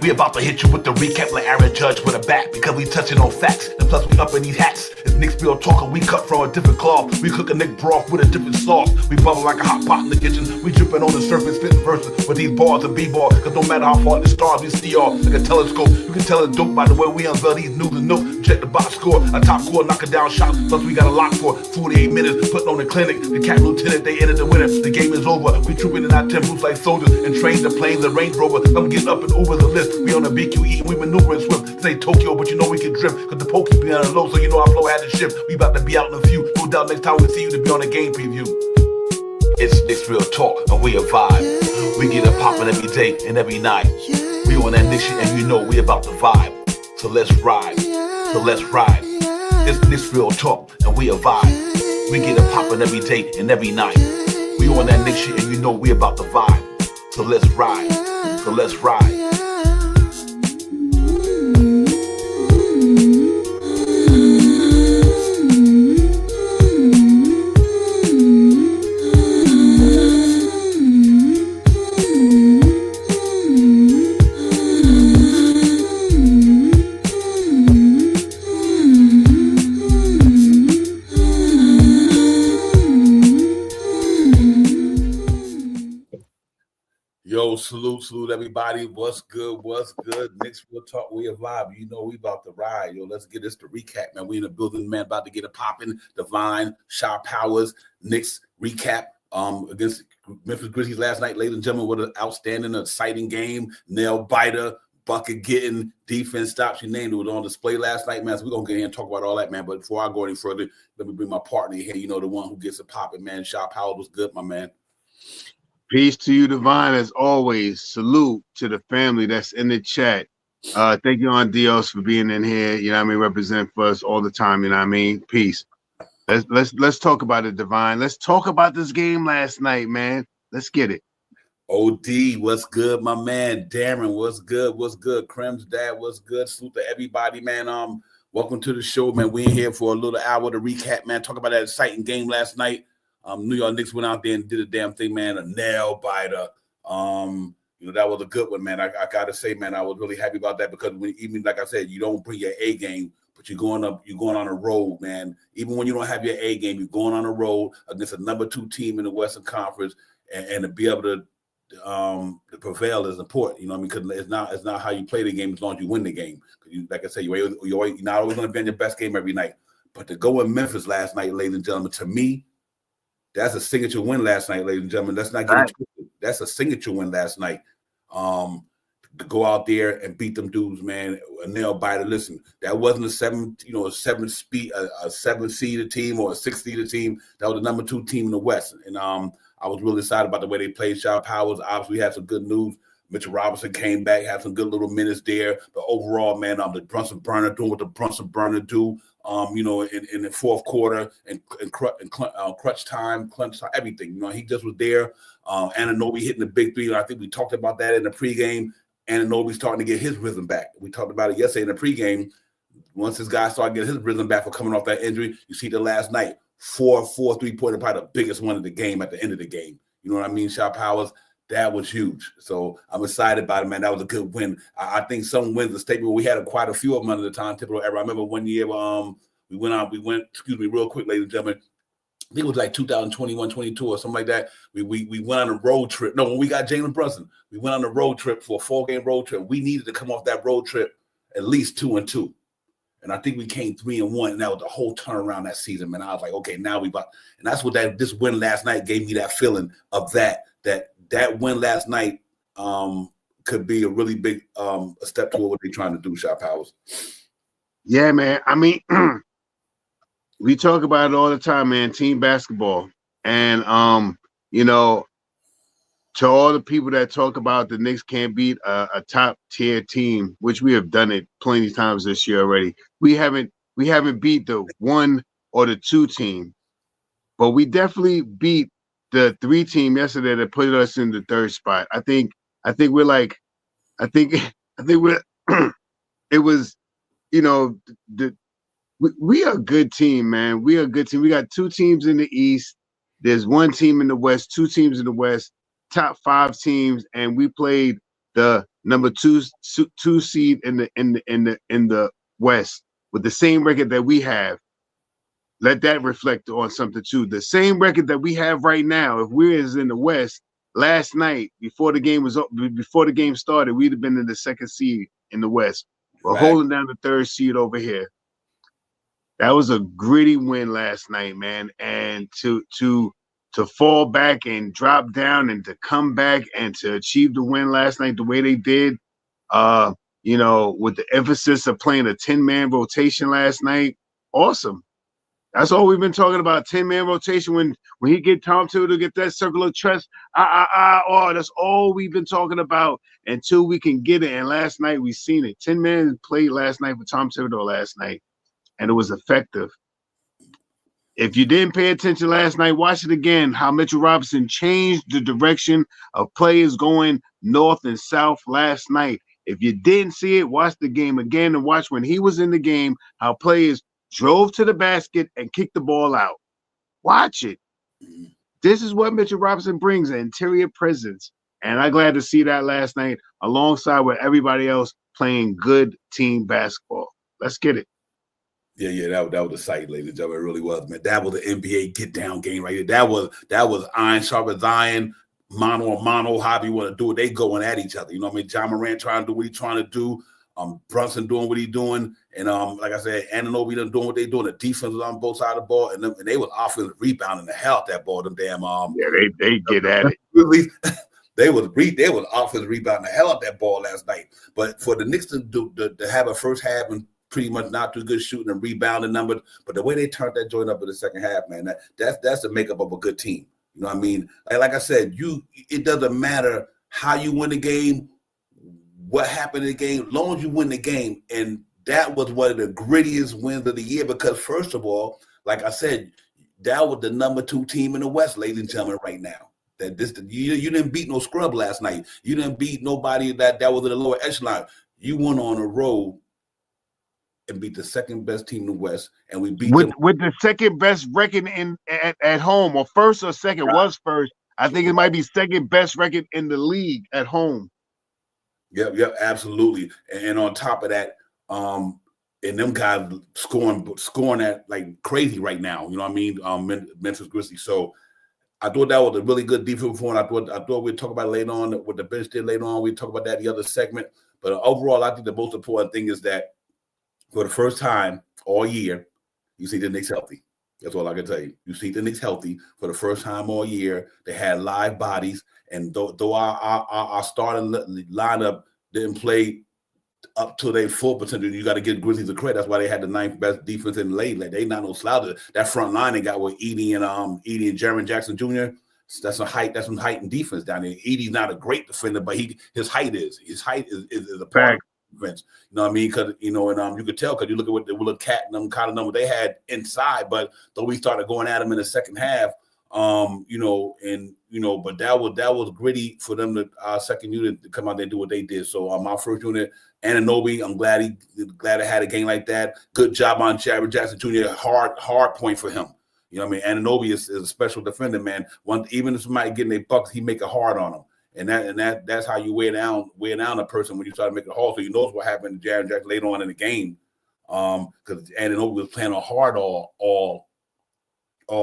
We about to hit you with the recap like Aaron Judge with a bat, because we touching on facts, and plus we up in these hats. It's Nick's real talking, we cut from a different cloth. We cook a Nick broth with a different sauce. We bubble like a hot pot in the kitchen. We dripping on the surface, spitting verses with these bars and b-ball. Cause no matter how far the stars, we see y'all like a telescope. You can tell it's dope by the way we unveil these news and notes. Check the box score, a top score, knocking down shots. Plus we got a lock for 48 minutes, putting on the clinic. The captain lieutenant, they entered the winner. The game is over. We trooping in our temples like soldiers and train the planes and Range Rover. I'm getting up and over the list. We on the BQE, we maneuvering swift. Say Tokyo, but you know we can drift. Cause the pokey be on the low, so you know our flow had to shift. We about to be out in a few. No doubt next time we see you to be on a game preview. It's real talk and we a vibe. We get it poppin' every day and every night. We on that Nick shit and you know we about to vibe. So let's ride. So let's ride. It's real talk and we a vibe. We get it poppin' every day and every night. We on that Nick shit and you know we about to vibe. So let's ride. So let's ride. Yo, salute everybody. What's good? Nick's real talk. We a vibe. You know we about to ride. Yo, let's get this to recap, man. We in the building, man. About to get it popping. Divine, Shaw Powers, Nick's recap against Memphis Grizzlies last night, ladies and gentlemen. What an outstanding, exciting game. Nail biter, bucket getting, defense stops. You named it. Was on display last night, man. So we're gonna get in and talk about all that, man. But before I go any further, let me bring my partner here. You know, the one who gets it popping, man. Shaw Powers was good, my man. Peace to you, Divine, as always. Salute to the family that's in the chat. Thank you on Dios for being in here. You know what I mean, represent for us all the time. You know what I mean. Peace. Let's talk about it, Divine. Let's talk about this game last night, man. Let's get it. OD, what's good, my man? Darren, what's good? What's good? Krem's dad, what's good? Salute to everybody, man. Welcome to the show, man. We in here for a little hour to recap, man. Talk about that exciting game last night. New York Knicks went out there and did a damn thing, man. A nail biter. You know, that was a good one, man. I gotta say, man, I was really happy about that because even like I said, you don't bring your A game, but you're going on a road, man. Even when you don't have your A game, you're going on a road against a number 2 team in the Western Conference, and to be able to prevail is important. You know what I mean? Because it's not how you play the game as long as you win the game. Because like I said, you're not always going to be on your best game every night. But to go in Memphis last night, ladies and gentlemen, to me, that's a signature win last night, ladies and gentlemen. Let's not get it twisted. That's a signature win last night. To go out there and beat them dudes, man, a nail biter. Listen, that wasn't a 7 seeded team or a 6 seeded team. That was the number 2 team in the West. And I was really excited about the way they played. Shaw Powers, obviously, had some good news. Mitchell Robinson came back, had some good little minutes there. But overall, man, the Brunson Burner doing what the Brunson Burner do. In the fourth quarter and crunch time, everything. You know, he just was there. Anunoby hitting the big 3. I think we talked about that in the pregame. Anunoby's starting to get his rhythm back. We talked about it yesterday in the pregame. Once this guy started getting his rhythm back for coming off that injury, you see the last night, 4 3-pointer, probably the biggest one of the game at the end of the game. You know what I mean? Shaw Powers, that was huge. So I'm excited about it, man. That was a good win. I think some wins, the statement, we had quite a few of them under the timetable era. I remember one year we went, excuse me, real quick, ladies and gentlemen. I think it was like 2021, 22 or something like that. We went on a road trip. No, when we got Jalen Brunson, we went on a road trip for a 4-game road trip. We needed to come off that road trip at least 2-2. And I think we came 3-1, and that was the whole turnaround that season, man. I was like, okay, now we about, and that's what this win last night gave me, that feeling of that win last night could be a really big a step toward what they're trying to do, Shaw Powers. Yeah, man. I mean, we talk about it all the time, man. Team basketball, and to all the people that talk about the Knicks can't beat a top tier team, which we have done it plenty of times this year already. We haven't beat the 1 or the 2 team, but we definitely beat the 3 team yesterday that put us in the 3rd spot. I think we're like, I think we're it was, we are a good team, man. We are a good team. We got 2 teams in the East. There's 1 team in the West, 2 teams in the West, top 5 teams, and we played the number two seed in the West with the same record that we have. Let that reflect on something too. The same record that we have right now, if we're in the West, last night before the game started, we'd have been in the second seed in the West. We're holding down the third seed over here. That was a gritty win last night, man. And to fall back and drop down and to come back and to achieve the win last night the way they did, with the emphasis of playing a 10-man rotation last night, awesome. That's all we've been talking about, 10-man rotation. When he get Tom Thibodeau to get that circle of trust, that's all we've been talking about until we can get it. And last night we seen it. 10-man played last night for Tom Thibodeau last night, and it was effective. If you didn't pay attention last night, watch it again, how Mitchell Robinson changed the direction of players going north and south last night. If you didn't see it, watch the game again and watch when he was in the game, how players drove to the basket and kicked the ball out. Watch it. This is what Mitchell Robinson brings, an interior presence. And I'm glad to see that last night alongside with everybody else playing good team basketball. Let's get it. Yeah, that was a sight, ladies and gentlemen. It really was, man. That was the NBA get down game right there. That was iron sharp as iron, mano a mano, however you want to do it. They going at each other. You know what I mean? John Morant trying to do what he's trying to do. Brunson doing what he's doing, and like I said, Anunoby done doing what they doing. The defense was on both sides of the ball, and they was offensive rebounding the hell out that ball. Them damn they get at it. They was offensive rebounding the hell out that ball last night. But for the Knicks to have a first half and pretty much not too good shooting and rebounding number, but the way they turned that joint up in the second half, man, that's the makeup of a good team. You know what I mean? Like I said, it doesn't matter how you win the game, what happened in the game, as long as you win the game. And that was one of the grittiest wins of the year because, first of all, like I said, that was the number 2 team in the West, ladies and gentlemen, right now. You didn't beat no scrub last night. You didn't beat nobody that was in the lower echelon. You went on a road and beat the second best team in the West, and we beat them with the second best record at home, or first or second. Was first. I think it might be second best record in the league at home. Yep, absolutely. And on top of that, and them guys scoring at like crazy right now. You know what I mean? Memphis Grizzlies. So I thought that was a really good defensive performance. I thought we'd talk about it later on what the bench did later on. We'd talk about that in the other segment. But overall, I think the most important thing is that for the first time all year, you see the Knicks healthy. That's all I can tell you. You see the Knicks healthy for the first time all year. They had live bodies, and though our starting lineup didn't play up to their full potential, you got to give Grizzlies a credit. That's why they had the 9th best defense in the league. Like, they not no slouches. That front line they got with Edie and Jaren Jackson Jr. That's some height and defense down there. Edie's not a great defender, but his height is a part of defense. You know what I mean? Because and you could tell because you look at what the little cat and them kind of number they had inside, but though we started going at them in the second half, but that was gritty for them to our second unit to come out there and do what they did. So my first unit, Anunoby, I'm glad I had a game like that. Good job on Jaren Jackson Jr. Hard point for him. You know what I mean? Anunoby is a special defender, man. Even if somebody getting their bucks, he make it hard on them. And that's how you wear down a person when you start making it hard. So you know what happened to Jaren Jackson later on in the game. Because Anunoby was playing hard all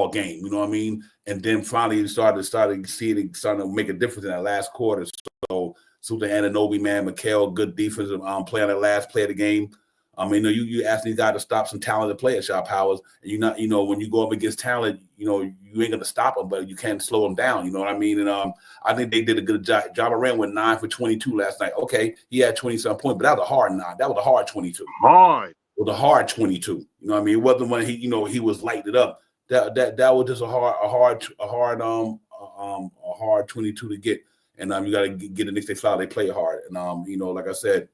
game, you know what I mean? And then finally started to make a difference in that last quarter. So salute to Anunoby, man. Mikal, good defensive play on that last play of the game. I mean, you ask these guys to stop some talented players, Shot Powers, and when you go up against talent, you ain't gonna stop them, but you can't slow them down. You know what I mean? And I think they did a good job. Ja Morant went 9 for 22 last night. Okay, he had 20-some points, but that was a hard 9. That was a hard 22. Hard. It was a hard 22. You know what I mean? It wasn't when he was lighting it up. That was just a hard 22 to get. And you got to get the Knicks. They fly. They play hard. And like I said,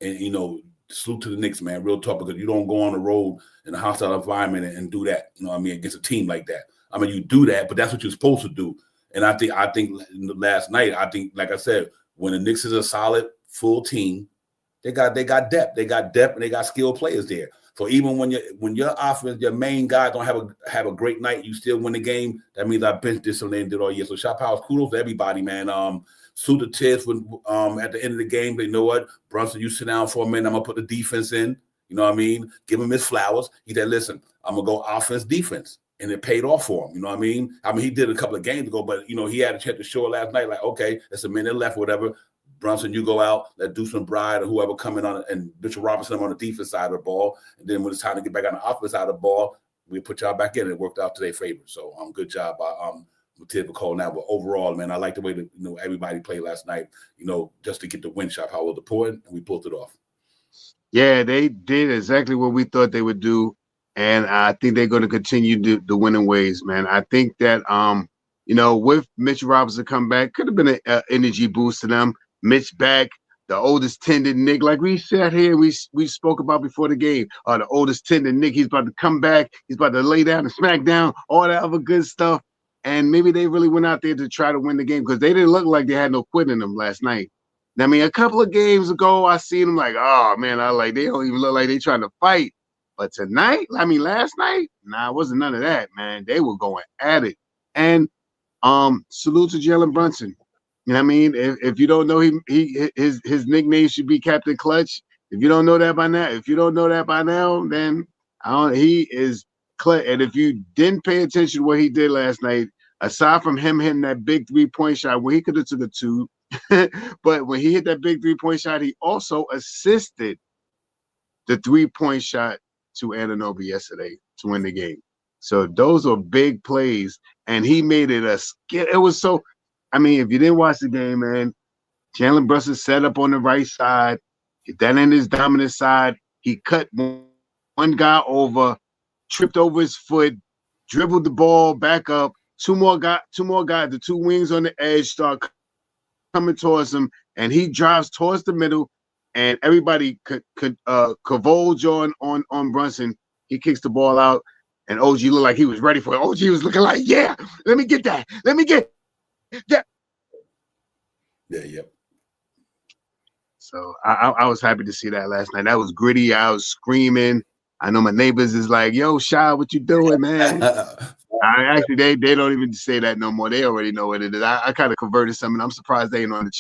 and salute to the Knicks, man. Real tough, because you don't go on the road in a hostile environment and do that. You know what I mean? Against a team like that. I mean, you do that, but that's what you're supposed to do. And I think last night, like I said, when the Knicks is a solid full team, they got depth. They got depth, and they got skilled players there. So even when your offense, your main guys don't have a great night, you still win the game. That means our bench did something they did all year. So shout out, kudos to everybody, man. Suit the Tids when at the end of the game, they know what, Brunson, you sit down for a minute. I'm gonna put the defense in. You know what I mean? Give him his flowers. He said, listen, I'm gonna go offense, defense. And it paid off for him. You know what I mean? He did a couple of games ago, but he had a chance to show it last night. Like, okay, it's a minute left, whatever. Brunson, you go out, let Deuceman Bride or whoever come in on, and Bishop Robinson on the defense side of the ball. And then when it's time to get back on the offense side of the ball, we put y'all back in. It worked out to their favor. So good job by Tidd McCall now. But overall, man, I like the way that everybody played last night, just to get the win shot, how it was important, and we pulled it off. Yeah, they did exactly what we thought they would do. And I think they're going to continue the winning ways, man. I think that, with Mitch Robinson come back, could have been an energy boost to them. Mitch back, the oldest tendon Nick, like we sat here, we spoke about before the game. The oldest tendon Nick, he's about to come back. He's about to lay down and smack down, all that other good stuff. And maybe they really went out there to try to win the game because they didn't look like they had no quit in them last night. I mean, a couple of games ago, I seen them like, oh, man, they don't even look like they trying to fight. But tonight, last night, nah, it wasn't none of that, man. They were going at it. And salute to Jalen Brunson. You know what I mean? If you don't know his nickname should be Captain Clutch. If you don't know that by now, then he is clutch. And if you didn't pay attention to what he did last night, aside from him hitting that big 3-point shot, where he could have took a 2, but when he hit that big 3-point shot, he also assisted the 3-point shot to Anunoby yesterday to win the game. So those are big plays, and he made it a skill. It was so. I mean, if you didn't watch the game, man, Jalen Brunson set up on the right side, hit that in his dominant side. He cut one guy over, tripped over his foot, dribbled the ball back up. Two more guys, the two wings on the edge start coming towards him, and he drives towards the middle, and everybody could converge on Brunson. He kicks the ball out, and OG looked like he was ready for it. OG was looking like, yeah, let me get that. Let me get that. Yeah, yep. So I was happy to see that last night. That was gritty. I was screaming. I know my neighbors is like, yo, Shy, what you doing, man? Actually, they don't even say that no more. They already know what it is. I kind of converted some, and I'm surprised they ain't on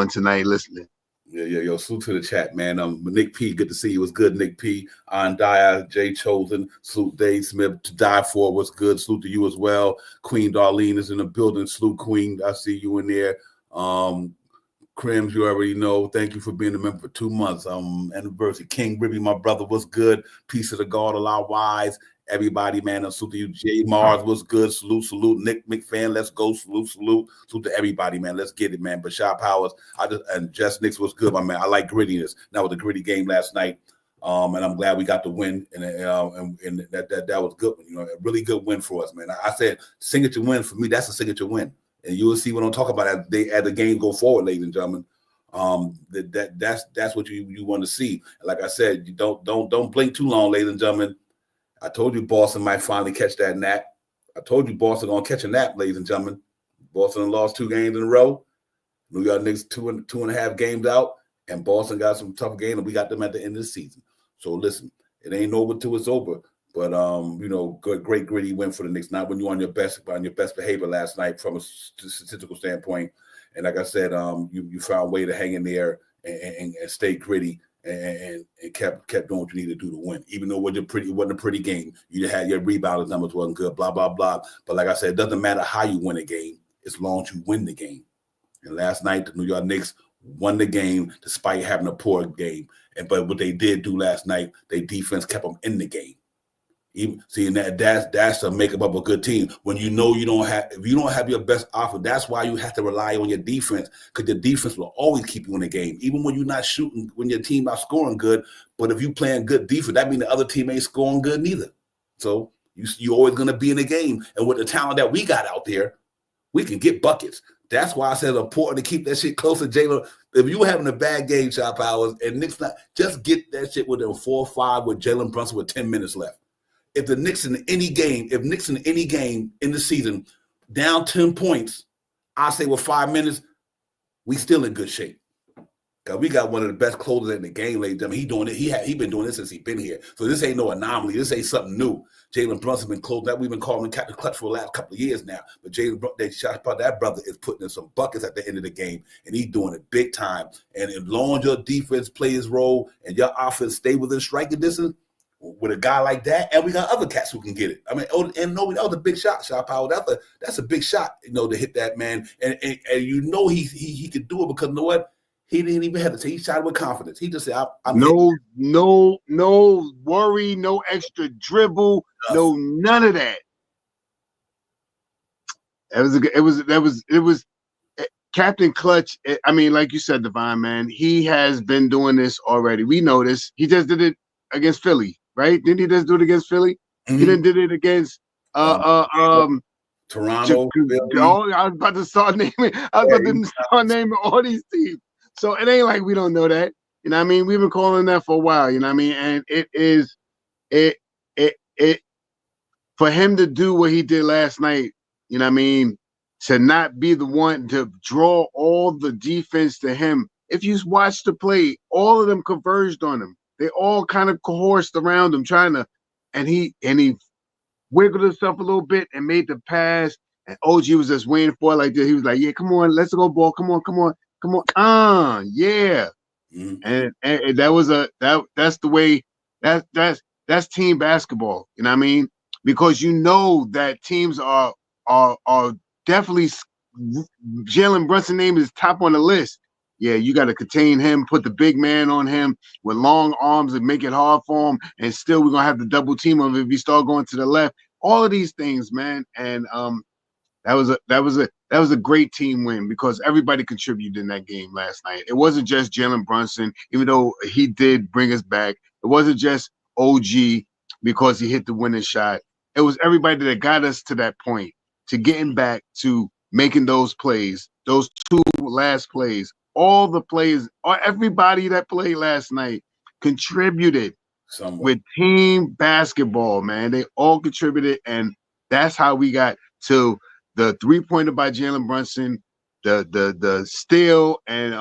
tonight listening. Yeah, yo, salute to the chat, man. Nick P, good to see you. It was good, Nick P. On Dyer, Jay Chosen, salute Dave Smith, to die for was good. Salute to you as well. Queen Darlene is in the building. Salute, Queen. I see you in there. Crims, you already know. Thank you for being a member for 2 months. Anniversary. King Ribby, my brother, was good. Peace of the God, a lot wise. Everybody, man. Salute to you. Jay Mars was good. Salute. Nick McFan, let's go. Salute to everybody, man. Let's get it, man. Bashar Powers, and Jess Nix was good, my man. I like grittiness. That was a gritty game last night. And I'm glad we got the win, and that was good. A really good win for us, man. I said signature win for me. That's a signature win, and you will see what I'm talking about as the game go forward, ladies and gentlemen. That's what you want to see. Like I said, you don't blink too long, ladies and gentlemen. I told you Boston might finally catch that nap. I told you Boston gonna catch a nap, ladies and gentlemen. Boston lost 2 games in a row. New York Knicks 2.5 games out, and Boston got some tough games, and we got them at the end of the season. So listen, it ain't over till it's over. But great gritty win for the Knicks. Not when you're on your best behavior last night from a statistical standpoint. And like I said, you found a way to hang in there and stay gritty. And kept doing what you needed to do to win, even though it wasn't a pretty game. You had your rebound numbers wasn't good, blah blah blah. But like I said, it doesn't matter how you win a game as long as you win the game. And last night, the New York Knicks won the game despite having a poor game. But what they did do last night, their defense kept them in the game. Even seeing that's a makeup of a good team. When if you don't have your best offense, that's why you have to rely on your defense, because the defense will always keep you in the game, even when you're not shooting, when your team not scoring good. But if you playing good defense, that means the other team ain't scoring good neither. So you're always going to be in the game. And with the talent that we got out there, we can get buckets. That's why I said it's important to keep that shit close to Jalen. If you having a bad game, Shot Powers, and Knicks not, just get that shit with them 4-5 with Jalen Brunson with 10 minutes left. If Knicks in any game in the season down 10 points, I say with 5 minutes, we still in good shape. Cause we got one of the best closers in the game, ladies and gentlemen. He doing it. He been doing this since he been here. So this ain't no anomaly. This ain't something new. Jalen Brunson been closing that. We've been calling him Captain Clutch for the last couple of years now. But that brother is putting in some buckets at the end of the game, and he's doing it big time. And as long as your defense plays his role and your offense stay within striking distance, with a guy like that, and we got other cats who can get it. I mean, and no, that was a big shot, Power. That's a big shot, to hit that man. And he could do it because you know what? He didn't even hesitate. He shot it with confidence. He just said, no worry, no extra dribble, none of that. It was Captain Clutch. I mean, like you said, Divine, man, he has been doing this already. We know this. He just did it against Philly, right? Didn't he just do it against Philly? Mm-hmm. He did it against Toronto. I was about to start naming all these teams. So it ain't like we don't know that. You know what I mean? We've been calling that for a while, you know what I mean? And it for him to do what he did last night, you know what I mean, to not be the one to draw all the defense to him. If you watch the play, all of them converged on him. They all kind of coerced around him, and he wiggled himself a little bit and made the pass. And OG was just waiting for it like this. He was like, "Yeah, come on, let's go, ball. Come on, yeah." Mm-hmm. And that's the way that's team basketball. You know what I mean? Because you know that teams are definitely Jalen Brunson name is top on the list. Yeah, you got to contain him, put the big man on him with long arms and make it hard for him. And still, we're gonna have to double team him if he start going to the left. All of these things, man. And that was a great team win because everybody contributed in that game last night. It wasn't just Jalen Brunson, even though he did bring us back. It wasn't just OG because he hit the winning shot. It was everybody that got us to that point, to getting back to making those plays, those two last plays. All the players, or everybody that played last night contributed with team basketball, man. They all contributed, and that's how we got to the 3-pointer by Jalen Brunson, the steal, and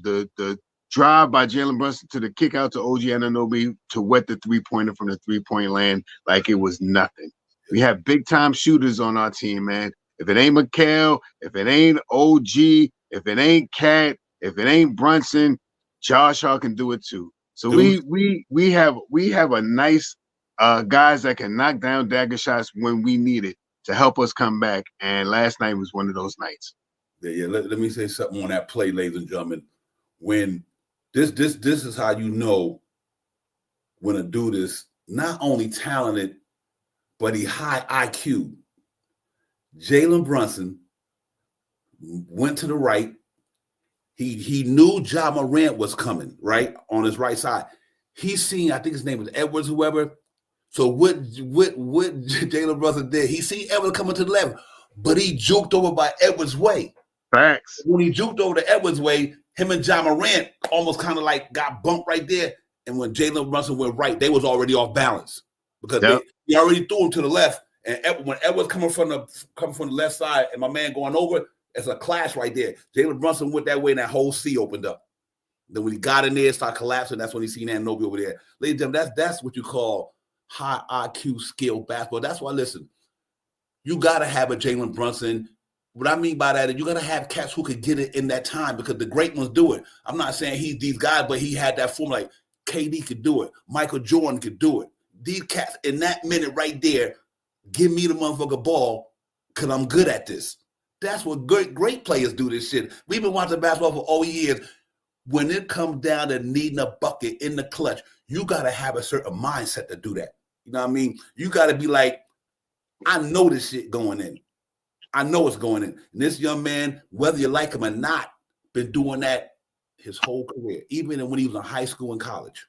the drive by Jalen Brunson to the kick out to OG Anunoby to wet the 3-pointer from the 3-point land like it was nothing. We have big-time shooters on our team, man. If it ain't Mikal, if it ain't OG, if it ain't Cat, if it ain't Brunson, Josh Hart can do it too. So we have a nice guys that can knock down dagger shots when we need it to help us come back. And last night was one of those nights. Yeah. Let me say something on that play, ladies and gentlemen. When this is how you know when a dude is not only talented, but he high IQ. Jalen Brunson went to the right. He knew Ja Morant was coming, right, on his right side. He seen, I think his name was Edwards, whoever. So what Jalen Brunson did, he seen Edwards coming to the left, but he juked over by Edwards' way. Facts. When he juked over to Edwards' way, him and Ja Morant almost kind of like got bumped right there. And when Jalen Brunson went right, they was already off balance because he already threw him to the left. And when Edwards coming from the left side and my man going over, it's a clash right there. Jalen Brunson went that way and that whole sea opened up. Then when he got in there, started collapsing, that's when he seen Anunoby over there. Ladies and gentlemen, that's what you call high IQ skill basketball. That's why, listen, you got to have a Jalen Brunson. What I mean by that is you got to have cats who could get it in that time because the great ones do it. I'm not saying he's these guys, but he had that form like KD could do it. Michael Jordan could do it. These cats in that minute right there, give me the motherfucker ball because I'm good at this. That's what great players do this shit. We've been watching basketball for all years. When it comes down to needing a bucket in the clutch, you got to have a certain mindset to do that. You know what I mean? You got to be like, I know this shit going in. I know it's going in. And this young man, whether you like him or not, been doing that his whole career, even when he was in high school and college.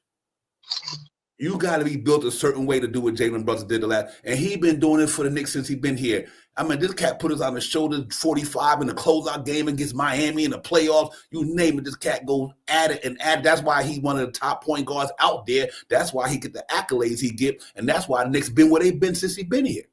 You got to be built a certain way to do what Jalen Brunson did the last. And he been doing it for the Knicks since he been here. I mean, this cat put us on his shoulder 45 in the closeout game against Miami in the playoffs. You name it, this cat goes at it and at it. That's why he's one of the top point guards out there. That's why he get the accolades he get. And that's why Knicks been where they've been since he been here.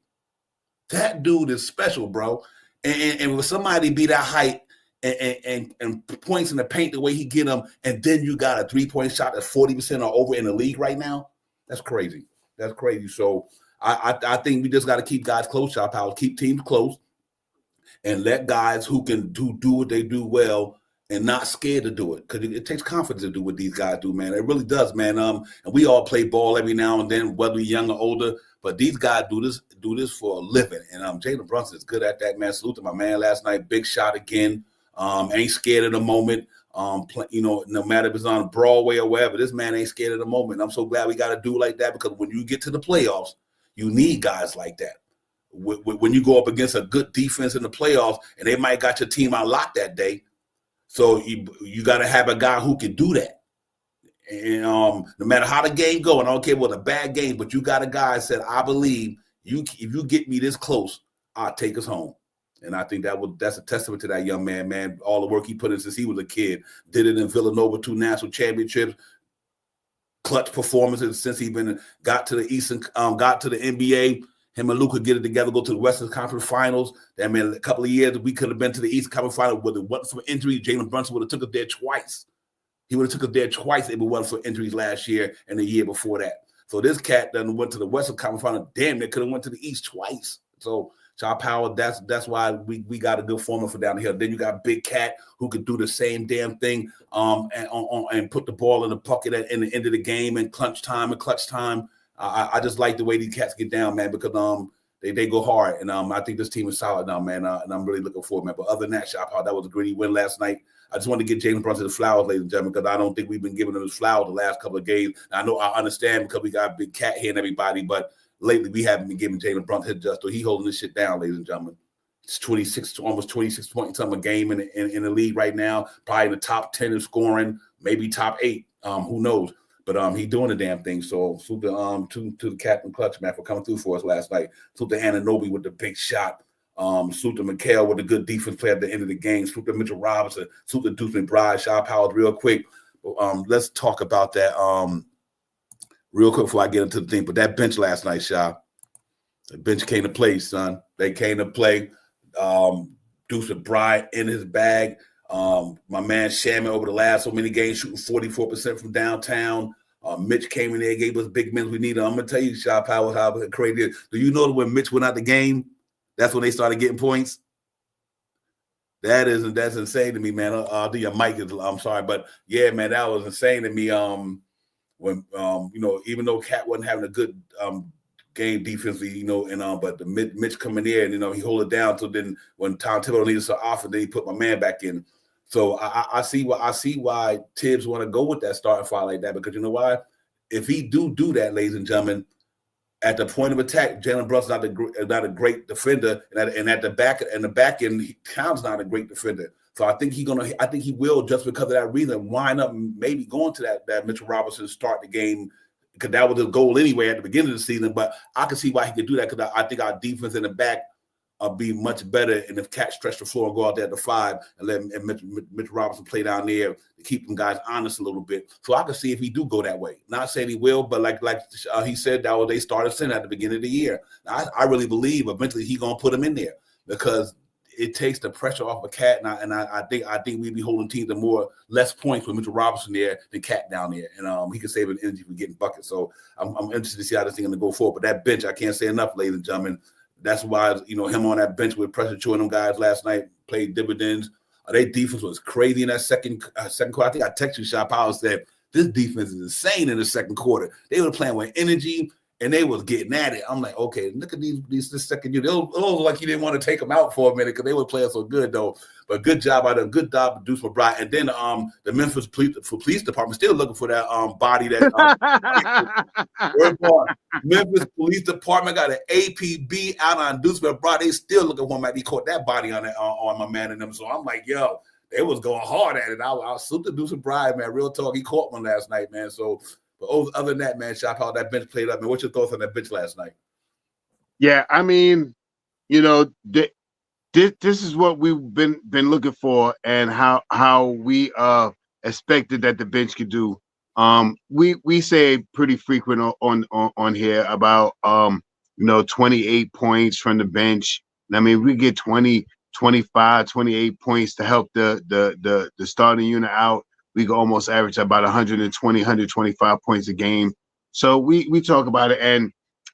That dude is special, bro. And with somebody be that height and points in the paint the way he get them, and then you got a 3-point shot that's 40% or over in the league right now. That's crazy. That's crazy. So I think we just got to keep guys close, Shop House, keep teams close, and let guys who can do what they do well and not scared to do it, because it takes confidence to do what these guys do, man. It really does, man. And we all play ball every now and then, whether we're young or older, but these guys do this for a living. And Jalen Brunson is good at that, man. Salute to my man last night. Big shot again. Ain't scared of the moment. No matter if it's on Broadway or wherever, this man ain't scared of the moment. I'm so glad we got to do like that, because when you get to the playoffs, you need guys like that. When you go up against a good defense in the playoffs, and they might got your team on lock that day, so you got to have a guy who can do that. And no matter how the game go, and I don't care what a bad game, but you got a guy that said, I believe if you get me this close, I'll take us home. And I think that's a testament to that young man, all the work he put in since he was a kid. Did it in Villanova, 2 national championships, clutch performances since he got to the Eastern, got to the NBA. Him and Luke could get it together, go to the Western Conference Finals. I mean, a couple of years, we could have been to the Eastern Conference Finals. Whether it wasn't for injury, Jalen Brunson would have took us there twice. He would have took us there twice if it wasn't for injuries last year and the year before that. So this cat done went to the Western Conference Finals. Damn, they could have went to the East twice. So Shaw Power, that's why we got a good formula for down here. Then you got Big Cat who could do the same damn thing and put the ball in the pocket at the end of the game and clutch time. I just like the way these cats get down, man, because they go hard, and I think this team is solid now, man, and I'm really looking forward, man. But other than that, Shop House, that was a gritty win last night. I just wanted to get Jalen Brunson the flowers, ladies and gentlemen, because I don't think we've been giving him his flowers the last couple of games. I know I understand because we got Big Cat here and everybody, but lately we haven't been giving Jalen Brunson his just, so he holding this shit down, ladies and gentlemen. It's almost 26 points a game in the league right now, probably in the top 10 in scoring, maybe top 8, who knows. But he doing the damn thing. So salute to the Captain Clutch, man, for coming through for us last night. Salute to Ananobi with the big shot. Salute to McHale with a good defense play at the end of the game. Salute to Mitchell Robinson. Salute to Deuce McBride. Shaw Powell real quick. Let's talk about that real quick before I get into the thing. But that bench last night, Shaw. The bench came to play, son. They came to play. Deuce McBride in his bag. My man Shaman over the last so many games shooting 44% from downtown. Mitch came in there, gave us big minutes we needed. I'm gonna tell you, Shaw Powell, how crazy it is. Do you know that when Mitch went out the game, that's when they started getting points? That's insane to me, man. I think your mic is. I'm sorry, but yeah, man, that was insane to me. When even though Cat wasn't having a good game defensively, but the Mitch coming in, he hold it down. So then when Tom Thibodeau needed some offense, then he put my man back in. So I see why Tibbs want to go with that starting five like that, because you know why? If he do that, ladies and gentlemen, at the point of attack, Jalen Brunson's not a great defender, and at the back end, Coun's not a great defender. So I think he will, just because of that reason, wind up maybe going to that Mitchell Robinson start the game, because that was the goal anyway at the beginning of the season. But I can see why he could do that, because I think our defense in the back be much better, and if Cat stretch the floor and go out there at the 5 and let Mitch Robinson play down there to keep them guys honest a little bit. So I can see if he do go that way. Not saying he will, but like he said, that was they started sin at the beginning of the year. I really believe eventually he's gonna put him in there, because it takes the pressure off of Cat, and I think we'd be holding teams to less points with Mitchell Robinson there than Cat down there, and he can save an energy for getting buckets. So I'm interested to see how this thing is gonna go forward. But that bench, I can't say enough, ladies and gentlemen. That's why him on that bench with pressure chewing them guys last night played dividends. Their defense was crazy in that second quarter. I think I texted you, Shaw Powell, said this defense is insane in the second quarter. They were playing with energy and they was getting at it. I'm like, okay, look at this second unit. It was like he didn't want to take them out for a minute because they were playing so good though. But good job out of Deuce McBride. And then the Memphis Police Department still looking for that body that Memphis Police Department got an APB out on Deuce McBride. They still looking for him. He caught that body on my man and them. So I'm like, yo, they was going hard at it. I'll salute the Deuce McBride, man. Real talk. He caught one last night, man. So but other than that, man, Shop, how that bench played up. Man, what's your thoughts on that bench last night? Yeah, I mean, this is what we've been looking for, and how we expected that the bench could do. We say pretty frequent on here about 28 points from the bench. I mean, we get 20 25, 28 points to help the starting unit out. We could almost average about 120, 125 points a game. So we talk about it, and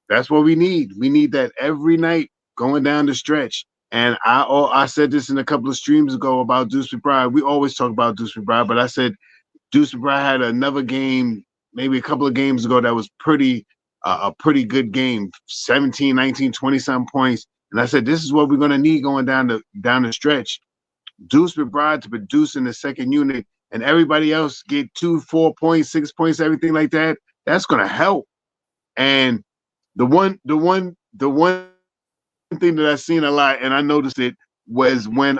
that's what we need. We need that every night going down the stretch. And I said this in a couple of streams ago about Deuce McBride. We always talk about Deuce McBride, but I said Deuce McBride had another game, maybe a couple of games ago, that was a pretty good game, 17, 19, 20-something points. And I said, this is what we're going to need going down the stretch. Deuce McBride to produce in the second unit, and everybody else get 2, 4 points, 6 points, everything like that. That's going to help. And the one thing that I've seen a lot, and I noticed it, was when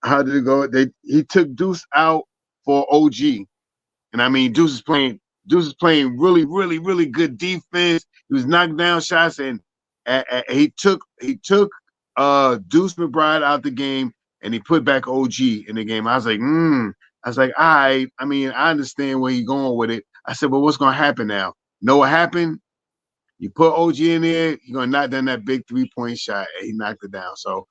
how did it go? He took Deuce out for OG, and I mean Deuce is playing really, really, really good defense. He was knocking down shots, and he took Deuce McBride out the game, and he put back OG in the game. I was like, I mean, I understand where you're going with it. I said, but what's gonna happen now? Know what happened? You put OG in there, you're gonna knock down that big 3-point shot, and he knocked it down. So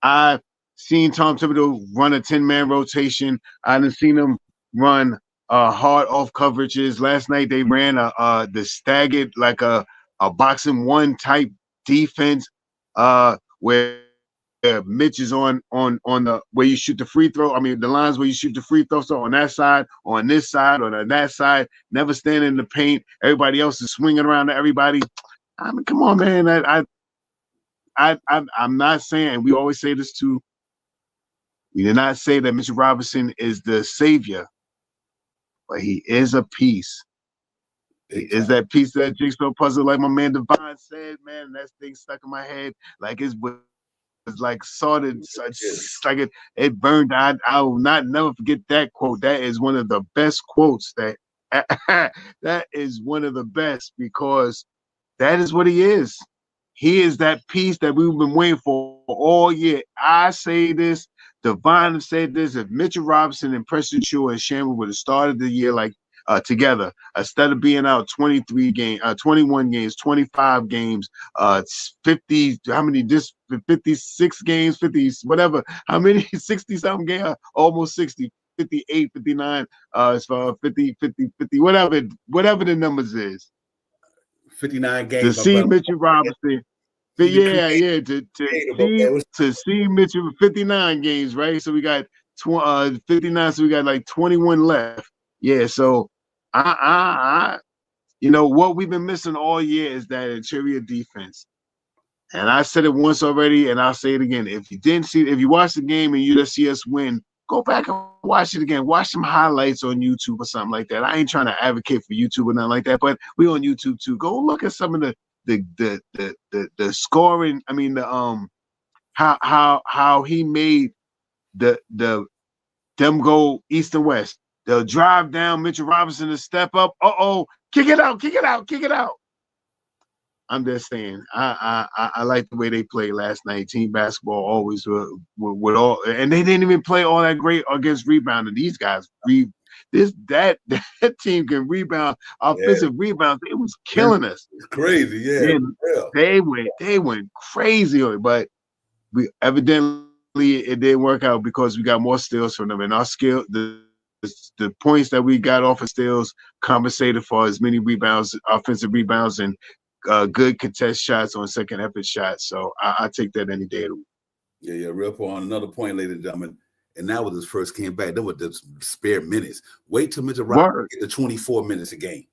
I seen Tom Thibodeau run a 10-man rotation. I done seen him run hard off coverages. Last night they ran the staggered, like a boxing one type defense, where Mitch is on the where you shoot the free throw. I mean the lines where you shoot the free throw. So on that side, on this side, on that side, never standing in the paint. Everybody else is swinging around to everybody. I mean, come on, man. I'm not saying, we always say this too, we did not say that Mitchell Robinson is the savior, but he is a piece. He is that piece of that jigsaw puzzle, like my man Devon said, man. That thing stuck in my head like it's like sorted, like it burned. I will never forget that quote. That is one of the best quotes that is one of the best, because that is what he is. He is that piece that we've been waiting for all year. I say this, Devon said this. If Mitchell Robinson and Preston Shore and Shamrock would have started the year like together, instead of being out 21 games, 25 games, 50, how many, 56 games, 50, whatever, how many, 60-something games, almost 60, 58, 59, as far 50, whatever the numbers is. 59 games. To see Mitchell Robinson, to see Mitchell 59 games, right? So we got 59, so we got like 21 left. Yeah, so you know what we've been missing all year is that interior defense. And I said it once already, and I'll say it again. If you watched the game and you just see us win, go back and watch it again. Watch some highlights on YouTube or something like that. I ain't trying to advocate for YouTube or nothing like that, but we on YouTube too. Go look at some of the scoring. I mean, the how he made them go east and west. They'll drive down Mitchell Robinson to step up. Kick it out. I'm just saying, I like the way they played last night. Team basketball always with all, and they didn't even play all that great against rebounding. These guys, that team can rebound, offensive rebounds. It was killing us. It's crazy, yeah. They went crazy on it, but we evidently it didn't work out because we got more steals from them, and our skill, the points that we got off of steals compensated for as many rebounds, offensive rebounds, and good contest shots on second effort shots. So I take that any day of the week. Yeah, real point. On another point, ladies and gentlemen, and that was his first came back. Then with the spare minutes. Wait till Mitchell Robinson get the 24 minutes a game.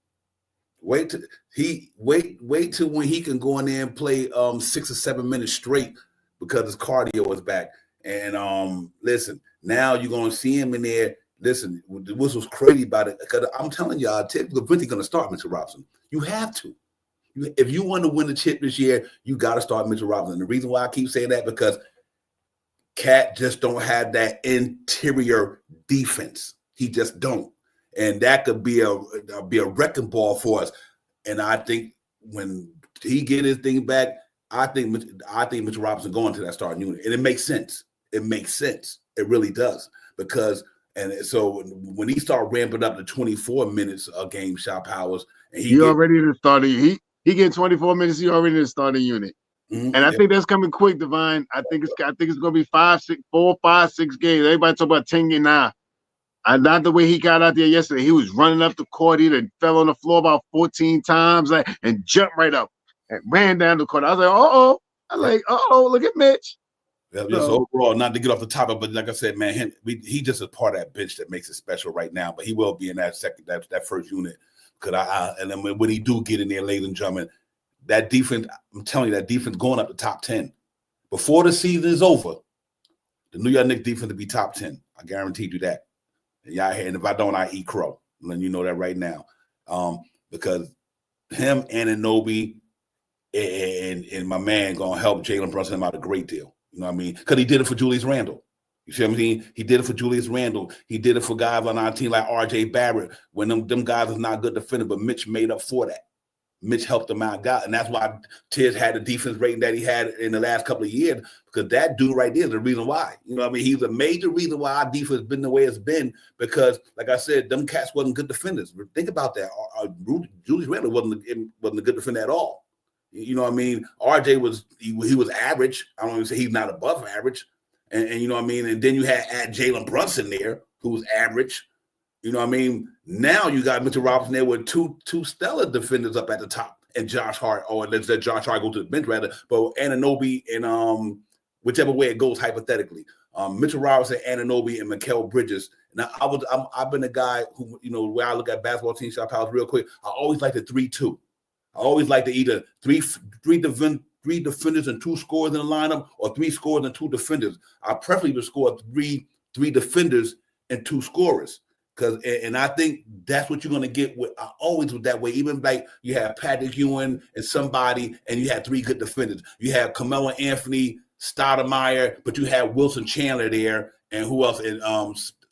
Wait till when he can go in there and play 6 or 7 minutes straight because his cardio is back. And listen, now you're gonna see him in there. Listen, what was crazy about it, because I'm telling y'all, Lavrenti's gonna start Mitchell Robinson. You have to. If you want to win the chip this year, you got to start Mitchell Robinson. And the reason why I keep saying that, because Cat just don't have that interior defense. He just don't, and that could be a wrecking ball for us. And I think when he get his thing back, I think Mitchell Robinson going to that starting unit, and it makes sense. It makes sense. It really does, because and so when he start ramping up to 24 minutes a game, shot powers, and he already started. He getting 24 minutes. He already in the starting unit. Mm-hmm. And I think that's coming quick, Divine. I think it's gonna be 4, 5, 6 games. Everybody talk about 10 games now. Not the way he got out there yesterday. He was running up the court. He then fell on the floor about 14 times and jumped right up and ran down the court. I was like, look at Mitch. Yeah, just overall, not to get off the topic, but like I said, man, he just is part of that bench that makes it special right now. But he will be in that first unit. And then when he do get in there, ladies and gentlemen, that defense, I'm telling you, that defense going up the top 10 before the season is over. The New York Knicks defense will be top 10. I guarantee you that. And if I don't, I eat crow. I'm letting you know that right now, because him and Anunoby and my man gonna help Jalen Brunson out a great deal. You know what I mean? Because he did it for Julius Randle. You see what I mean? He did it for Julius Randle. He did it for guys on our team like R.J. Barrett when them guys is not good defender, but Mitch made up for that. Mitch helped him out, and that's why Tiz had the defense rating that he had in the last couple of years, because that dude right there is the reason why. You know what I mean? He's a major reason why our defense has been the way it's been, because, like I said, them cats wasn't good defenders. Think about that. Julius Randle wasn't a good defender at all. You know what I mean? RJ was average. I don't even say he's not above average. And you know what I mean? And then you had Jalen Brunson there, who was average. You know what I mean? Now you got Mitchell Robinson there with two stellar defenders up at the top, and Josh Hart, or let's let Josh Hart go to the bench rather, but Anunoby and whichever way it goes hypothetically. Mitchell Robinson, Anunoby, and Mikal Bridges. Now I've been a guy who, you know, where I look at basketball team shot powers real quick. I always like the 3-2. I always like to either three defenders and 2 scorers in the lineup, or 3 scorers and 2 defenders. I preferably would score three defenders and 2 scorers, and I think that's what you're gonna get with. I always was that way. Even like you have Patrick Ewing and somebody, and you had 3 good defenders. You have Carmelo Anthony, Stoudemire, but you have Wilson Chandler there, and who else? And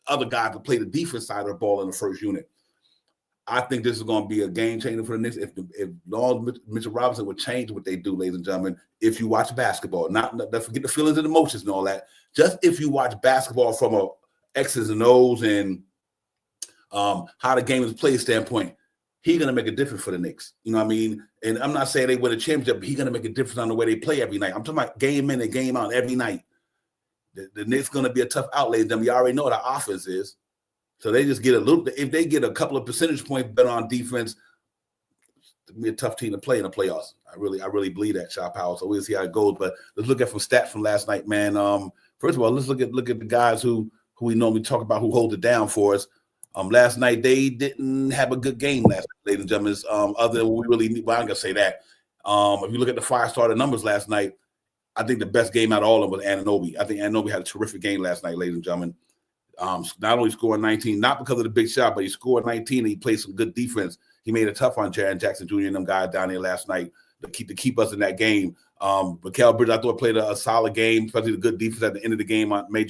other guys to play the defense side of the ball in the first unit. I think this is going to be a game changer for the Knicks. If Mitchell Robinson would change what they do, ladies and gentlemen, if you watch basketball, not forget the feelings and emotions and all that. Just if you watch basketball from a X's and O's and how the game is played standpoint, he's going to make a difference for the Knicks. You know what I mean? And I'm not saying they win a championship, but he's going to make a difference on the way they play every night. I'm talking about game in and game out every night. The Knicks going to be a tough out, ladies and gentlemen. You already know what our offense is. So they just get if they get a couple of percentage points better on defense, it'll be a tough team to play in the playoffs. I really believe that, Shot Power. So we'll see how it goes. But let's look at some stats from last night, man. First of all, let's look at the guys who we normally talk about who hold it down for us. Last night they didn't have a good game last night, ladies and gentlemen. Other than we really need, well, I'm gonna say that. If you look at the 5-starter numbers last night, I think the best game out of all of them was Anunoby. I think Anunoby had a terrific game last night, ladies and gentlemen. Not only scored 19, not because of the big shot, but he scored 19 and he played some good defense. He made it tough on Jaren Jackson Jr. and them guys down there last night to keep us in that game. Mikal Bridges, I thought, played a solid game, especially the good defense at the end of the game made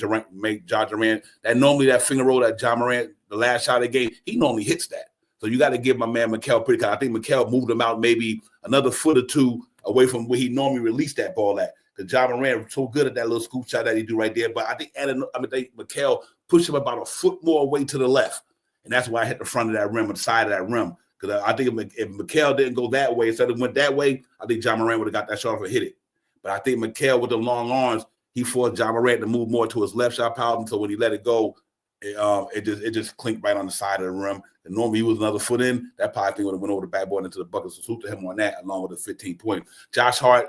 John Morant. That normally that finger roll that John Morant, the last shot of the game, he normally hits that. So you got to give my man Mikal Bridges. I think Mikal moved him out maybe another foot or 2 away from where he normally released that ball at. Because John Morant was so good at that little scoop shot that he do right there. But I think Mikal pushed him about a foot more away to the left. And that's why I hit the front of that rim or the side of that rim. Because I think if Mikal didn't go that way, instead of went that way, I think John Morant would have got that shot off and hit it. But I think Mikal with the long arms, he forced John Morant to move more to his left shot power. So when he let it go, it just clinked right on the side of the rim. And normally he was another foot in. That probably thing would have went over the backboard into the bucket. So salute to him on that, along with the 15 points. Josh Hart,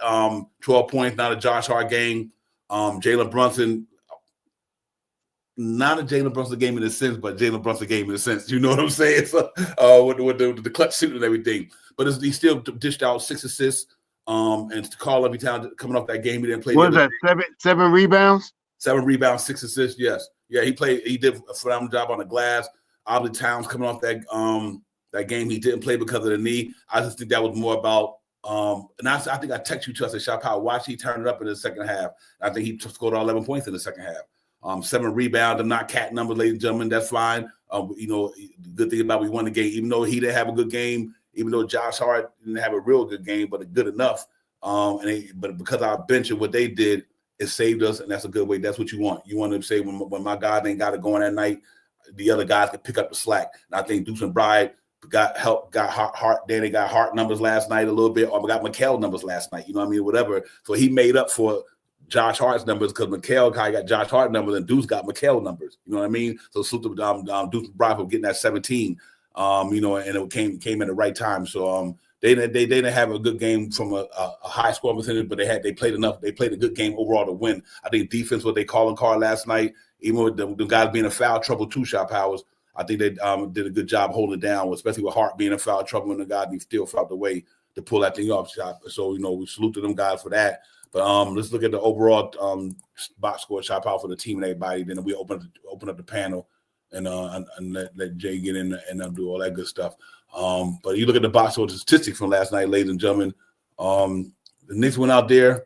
12 points, not a Josh Hart game. Jalen Brunson, not a Jalen Brunson game in a sense, but Jalen Brunson game in a sense. You know what I'm saying? So, with the clutch shooting and everything. But he still dished out 6 assists. And Carl every time coming off that game, he didn't play. What was that? 7 rebounds? 7 rebounds, 6 assists. Yes. Yeah, he did a phenomenal job on the glass. Obviously, Towns coming off that game, he didn't play because of the knee. I just think that was more about and I think I texted you too. I said, Shot Power, watch he turn it up in the second half. I think he scored 11 points in the second half. 7 rebounds. I'm not cat numbers, ladies and gentlemen. That's fine. You know, the good thing about we won the game, even though he didn't have a good game, even though Josh Hart didn't have a real good game, but good enough. But because our bench and what they did, it saved us, and that's a good way. That's what you want. You want to say when my guys ain't got it going that night, the other guys can pick up the slack. And I think Deuce and Bride, got help, got Hart. Then they got Hart numbers last night a little bit, or got McHale numbers last night. You know what I mean? Whatever. So he made up for Josh Hart's numbers because McHale got Josh Hart numbers and Deuce got McHale numbers. You know what I mean? So salute to Deuce Bravo getting that 17. You know, and it came at the right time. So they didn't have a good game from a high score percentage, but they played enough. They played a good game overall to win. I think defense was they calling card last night, even with the guys being in foul trouble, two-shot powers. I think they did a good job holding it down, especially with Hart being in foul trouble and the guys still found the way to pull that thing off. So, you know, we salute to them guys for that. But let's look at the overall box score shot power for the team and everybody. Then we open up the panel and let Jay get in and do all that good stuff. But you look at the box score statistics from last night, ladies and gentlemen. The Knicks went out there.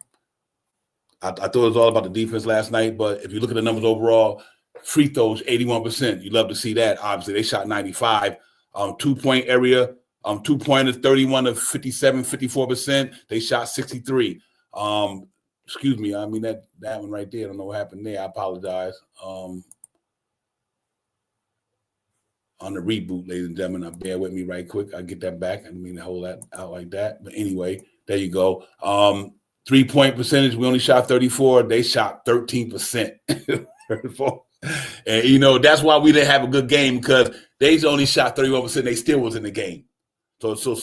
I thought it was all about the defense last night, but if you look at the numbers overall, free throws 81%. You love to see that. Obviously, they shot 95. 2-point area, 2-pointers 31 to 57, 54%. They shot 63. Excuse me. I mean that one right there. I don't know what happened there. I apologize. On the reboot, ladies and gentlemen, bear with me right quick. I'll get that back. I didn't mean to hold that out like that. But anyway, there you go. 3-point percentage, we only shot 34. They shot 13%. And, you know, that's why we didn't have a good game because they only shot 31%. They still was in the game. So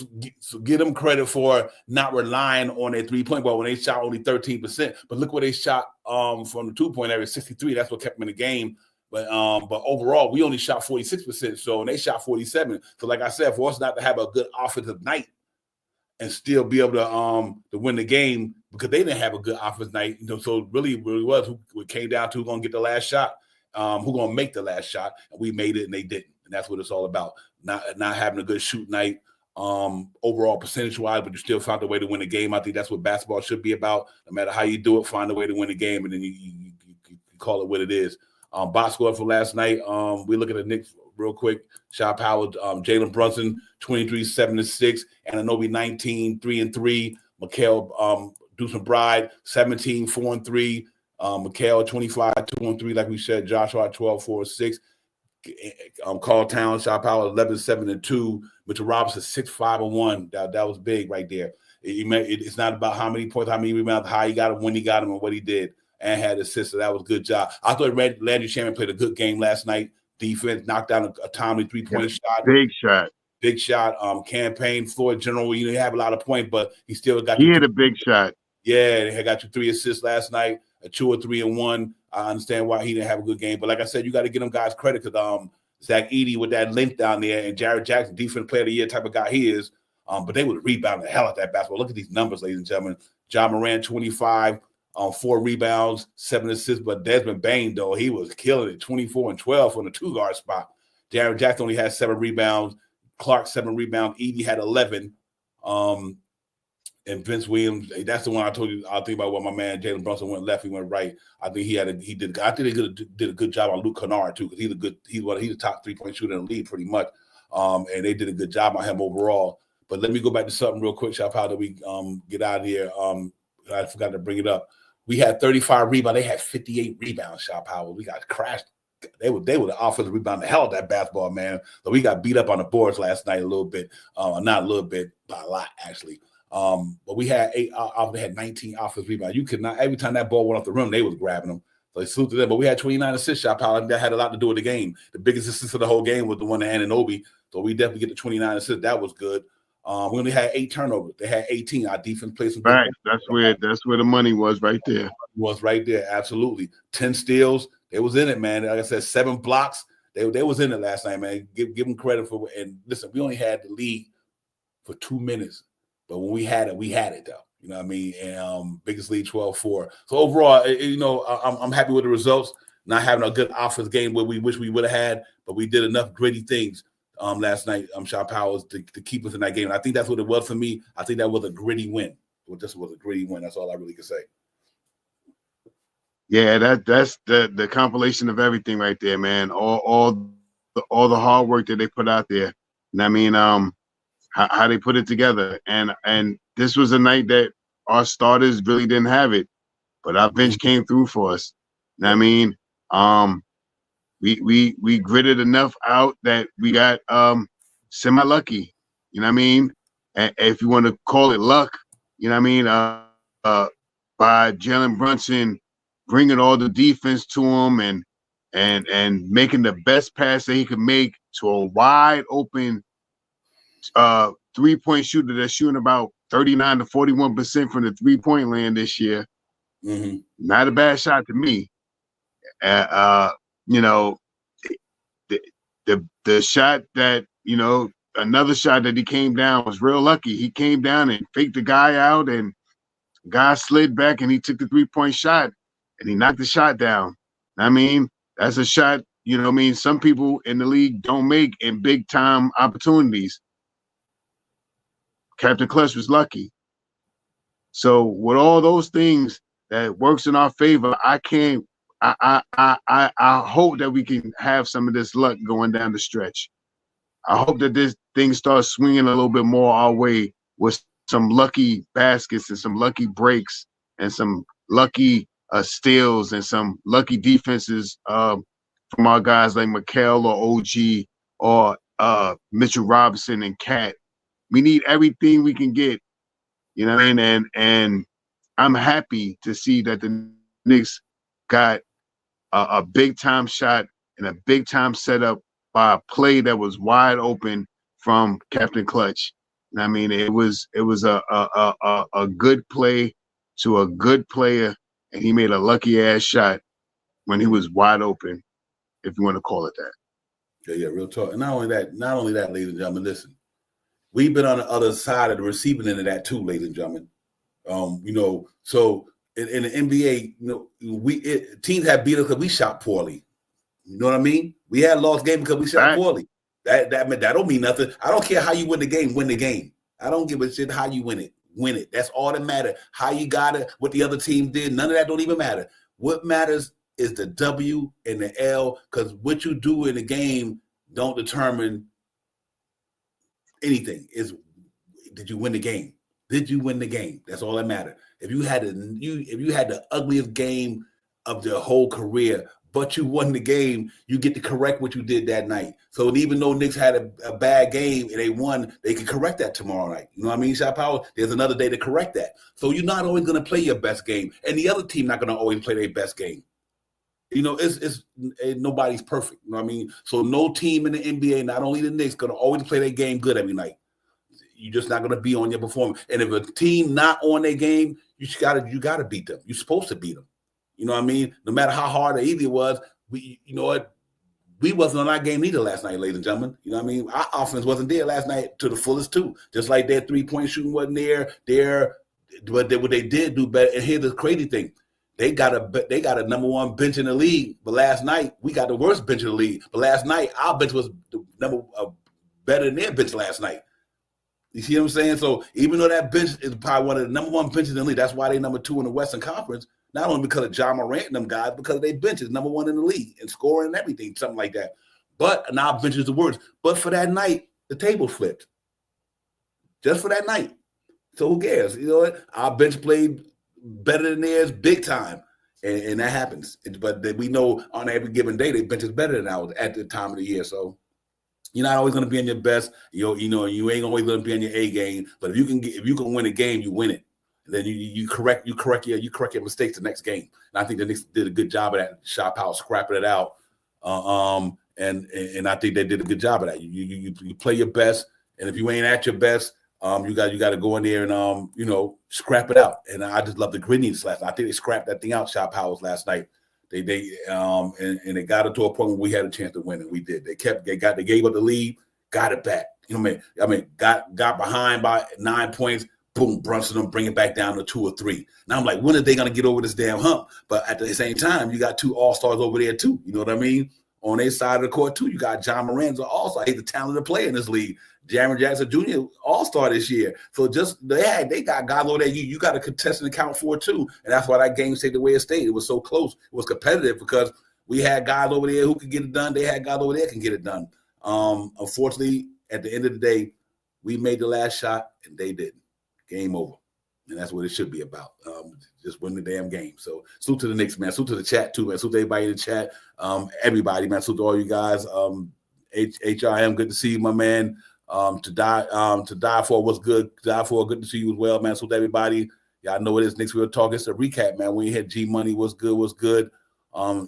give them credit for not relying on their 3-point ball when they shot only 13%. But look what they shot from the 2-point area, 63. That's what kept them in the game. But overall, we only shot 46%. So and they shot 47. So like I said, for us not to have a good offensive night and still be able to win the game because they didn't have a good offensive night. You know, so really was who came down to who's gonna get the last shot, who's gonna make the last shot, and we made it and they didn't. And that's what it's all about. Not having a good shoot night. Overall percentage-wise, but you still found a way to win the game. I think that's what basketball should be about. No matter how you do it, find a way to win the game, and then you call it what it is. Box score for last night. We look at the Knicks real quick. Shot power, Jalen Brunson, 23, 7-6. Anunoby, 19, 3-3. McHale, Deuce McBride, 17, 4-3. McHale, 25, 2-3, like we said. Joshua, 12, 4-6. Carl Towns, shot power 11, 7-2. Mitchell Robinson 6-5-1. That was big right there. It's not about how many points, how many rebounds, how he got him, when he got him, and what he did, and had assists. So that was a good job. I thought Landry Shaman played a good game last night. Defense knocked down a timely 3-point shot. Big shot. Campaign floor general. You didn't have a lot of points, but he still got. He had a big shot. Yeah, he got you 3 assists last night. A 2 or 3 and 1. I understand why he didn't have a good game, but like I said, you got to give them guys credit because Zach Edey with that length down there and Jared Jackson, defensive player of the year type of guy he is. But they would rebound the hell out that basketball. Look at these numbers, ladies and gentlemen. John Moran 25, 4 rebounds, 7 assists. But Desmond Bain though he was killing it, 24 and 12 on the 2-guard spot. Jared Jackson only had 7 rebounds. Clark 7 rebounds. Edey had 11. And Vince Williams, that's the one I told you. I'll think about what my man Jalen Brunson went left, he went right. I think he did. I think they did a good job on Luke Kennard too, because he's the top 3-point shooter in the league pretty much. And they did a good job on him overall. But let me go back to something real quick, Shop, how do we get out of here? I forgot to bring it up. We had 35 rebounds. They had 58 rebounds, Shop Howard. We got crashed. They were the offensive rebound the hell of that basketball, man. So we got beat up on the boards last night a little bit. Not a little bit, but a lot actually. But we had 19 offensive rebounds. You could not, every time that ball went off the rim, they was grabbing them. So they saluted them. But we had 29 assists, Shop Howard. That had a lot to do with the game. The biggest assist of the whole game was the one to Anunoby. So we definitely get the 29 assists. That was good. We only had 8 turnovers. They had 18. Our defense played some. Right. That's where the money was right there. Was right there. Absolutely. 10 steals. They was in it, man. Like I said, 7 blocks. They was in it last night, man. Give them credit for. And listen, we only had the lead for 2 minutes, but when we had it though. You know what I mean? And biggest lead 12-4. So overall, I'm happy with the results. Not having a good offense game where we wish we would have had, but we did enough gritty things last night, Shot Powers, to keep us in that game. And I think that's what it was for me. I think that was a gritty win. This was a gritty win. That's all I really can say. Yeah, that's the compilation of everything right there, man. All the hard work that they put out there. And I mean, how they put it together. And this was a night that our starters really didn't have it, but our bench came through for us. And I mean, we gritted enough out that we got semi-lucky. You know what I mean? And if you want to call it luck, you know what I mean? By Jalen Brunson bringing all the defense to him and making the best pass that he could make to a wide open 3-point shooter that's shooting about 39 to 41% from the 3-point land this year. Mm-hmm. Not a bad shot to me. You know, the shot that, you know, another shot that he came down was real lucky. He came down and faked the guy out, and guy slid back and he took the 3-point shot and he knocked the shot down. I mean, that's a shot, you know what I mean, some people in the league don't make in big time opportunities. Captain Clutch was lucky. So with all those things that works in our favor, I hope that we can have some of this luck going down the stretch. I hope that this thing starts swinging a little bit more our way with some lucky baskets and some lucky breaks and some lucky steals and some lucky defenses from our guys like Mikal or OG or Mitchell Robinson and Cat. We need everything we can get, you know what I mean? And I'm happy to see that the Knicks got a big time shot and a big time setup by a play that was wide open from Captain Clutch. I mean, it was a good play to a good player, and he made a lucky ass shot when he was wide open, if you want to call it that. Yeah, real talk. And not only that, ladies and gentlemen, listen, we've been on the other side of the receiving end of that too, ladies and gentlemen. You know, so in the NBA, you know, teams have beat us because we shot poorly. You know what I mean? We had lost game because we shot poorly. That don't mean nothing. I don't care how you win the game. Win the game. I don't give a shit how you win it. Win it. That's all that matters. How you got it, what the other team did, none of that don't even matter. What matters is the W and the L, because what you do in the game don't determine anything. Is did you win the game? Did you win the game? That's all that matters. If you had the ugliest game of your whole career, but you won the game, you get to correct what you did that night. So even though Knicks had a bad game and they won, they can correct that tomorrow night. You know what I mean, Shot Power? There's another day to correct that. So you're not always going to play your best game, and the other team not going to always play their best game. You know, it's nobody's perfect. You know what I mean? So no team in the NBA, not only the Knicks, going to always play their game good every night. You're just not going to be on your performance. And if a team not on their game, you gotta beat them. You're supposed to beat them. You know what I mean? No matter how hard or easy it was, you know what? We wasn't on our game either last night, ladies and gentlemen. You know what I mean? Our offense wasn't there last night to the fullest too. Just like their 3-point shooting wasn't there. What they did do better. And here's the crazy thing: they got a number one bench in the league, but last night we got the worst bench in the league. But last night our bench was better than their bench last night. You see what I'm saying? So even though that bench is probably one of the number one benches in the league, that's why they're number 2 in the Western Conference. Not only because of Ja Morant and them guys, because they bench is number 1 in the league and scoring and everything, something like that. But now bench is the worst. But for that night, the table flipped. Just for that night. So who cares? You know what? Our bench played better than theirs big time. And that happens. But we know on every given day, their bench is better than ours at the time of the year. So you're not always going to be in your best. You know, you ain't always going to be in your A game. But if you can win a game, you win it. Then you correct your mistakes the next game. And I think the Knicks did a good job of that. Shot Power scrapping it out, and I think they did a good job of that. You play your best, and if you ain't at your best, you got to go in there and you know, scrap it out. And I just love the grittiness last night. I think they scrapped that thing out, Shot Powers last night. They it got it to a point where we had a chance to win, and we did. They gave up the lead, got it back. You know what I mean? Got behind by 9 points. Boom, Brunson them bring it back down to 2 or 3. Now I'm like, when are they going to get over this damn hump? But at the same time, you got 2 all-stars over there too. You know what I mean? On their side of the court too, you got Ja Morant's an all-star. He's a talented player in this league. Jaren Jackson Jr. all-star this year. So just they got guys over there. You got to contest and account for too. And that's why that game stayed the way it stayed. It was so close. It was competitive because we had guys over there who could get it done. They had guys over there who can get it done. Unfortunately, at the end of the day, we made the last shot and they didn't. Game over. And that's what it should be about. Just win the damn game. So salute to the Knicks, man. Salute to the chat too, man. Salute to everybody in the chat. Everybody, man. Salute to all you guys. HRM, good to see you, my man. To die for was good. Die for good to see you as well, man. So to everybody, y'all know it is. Next we'll talk. It's a recap, man. We had G Money. What's good? What's good?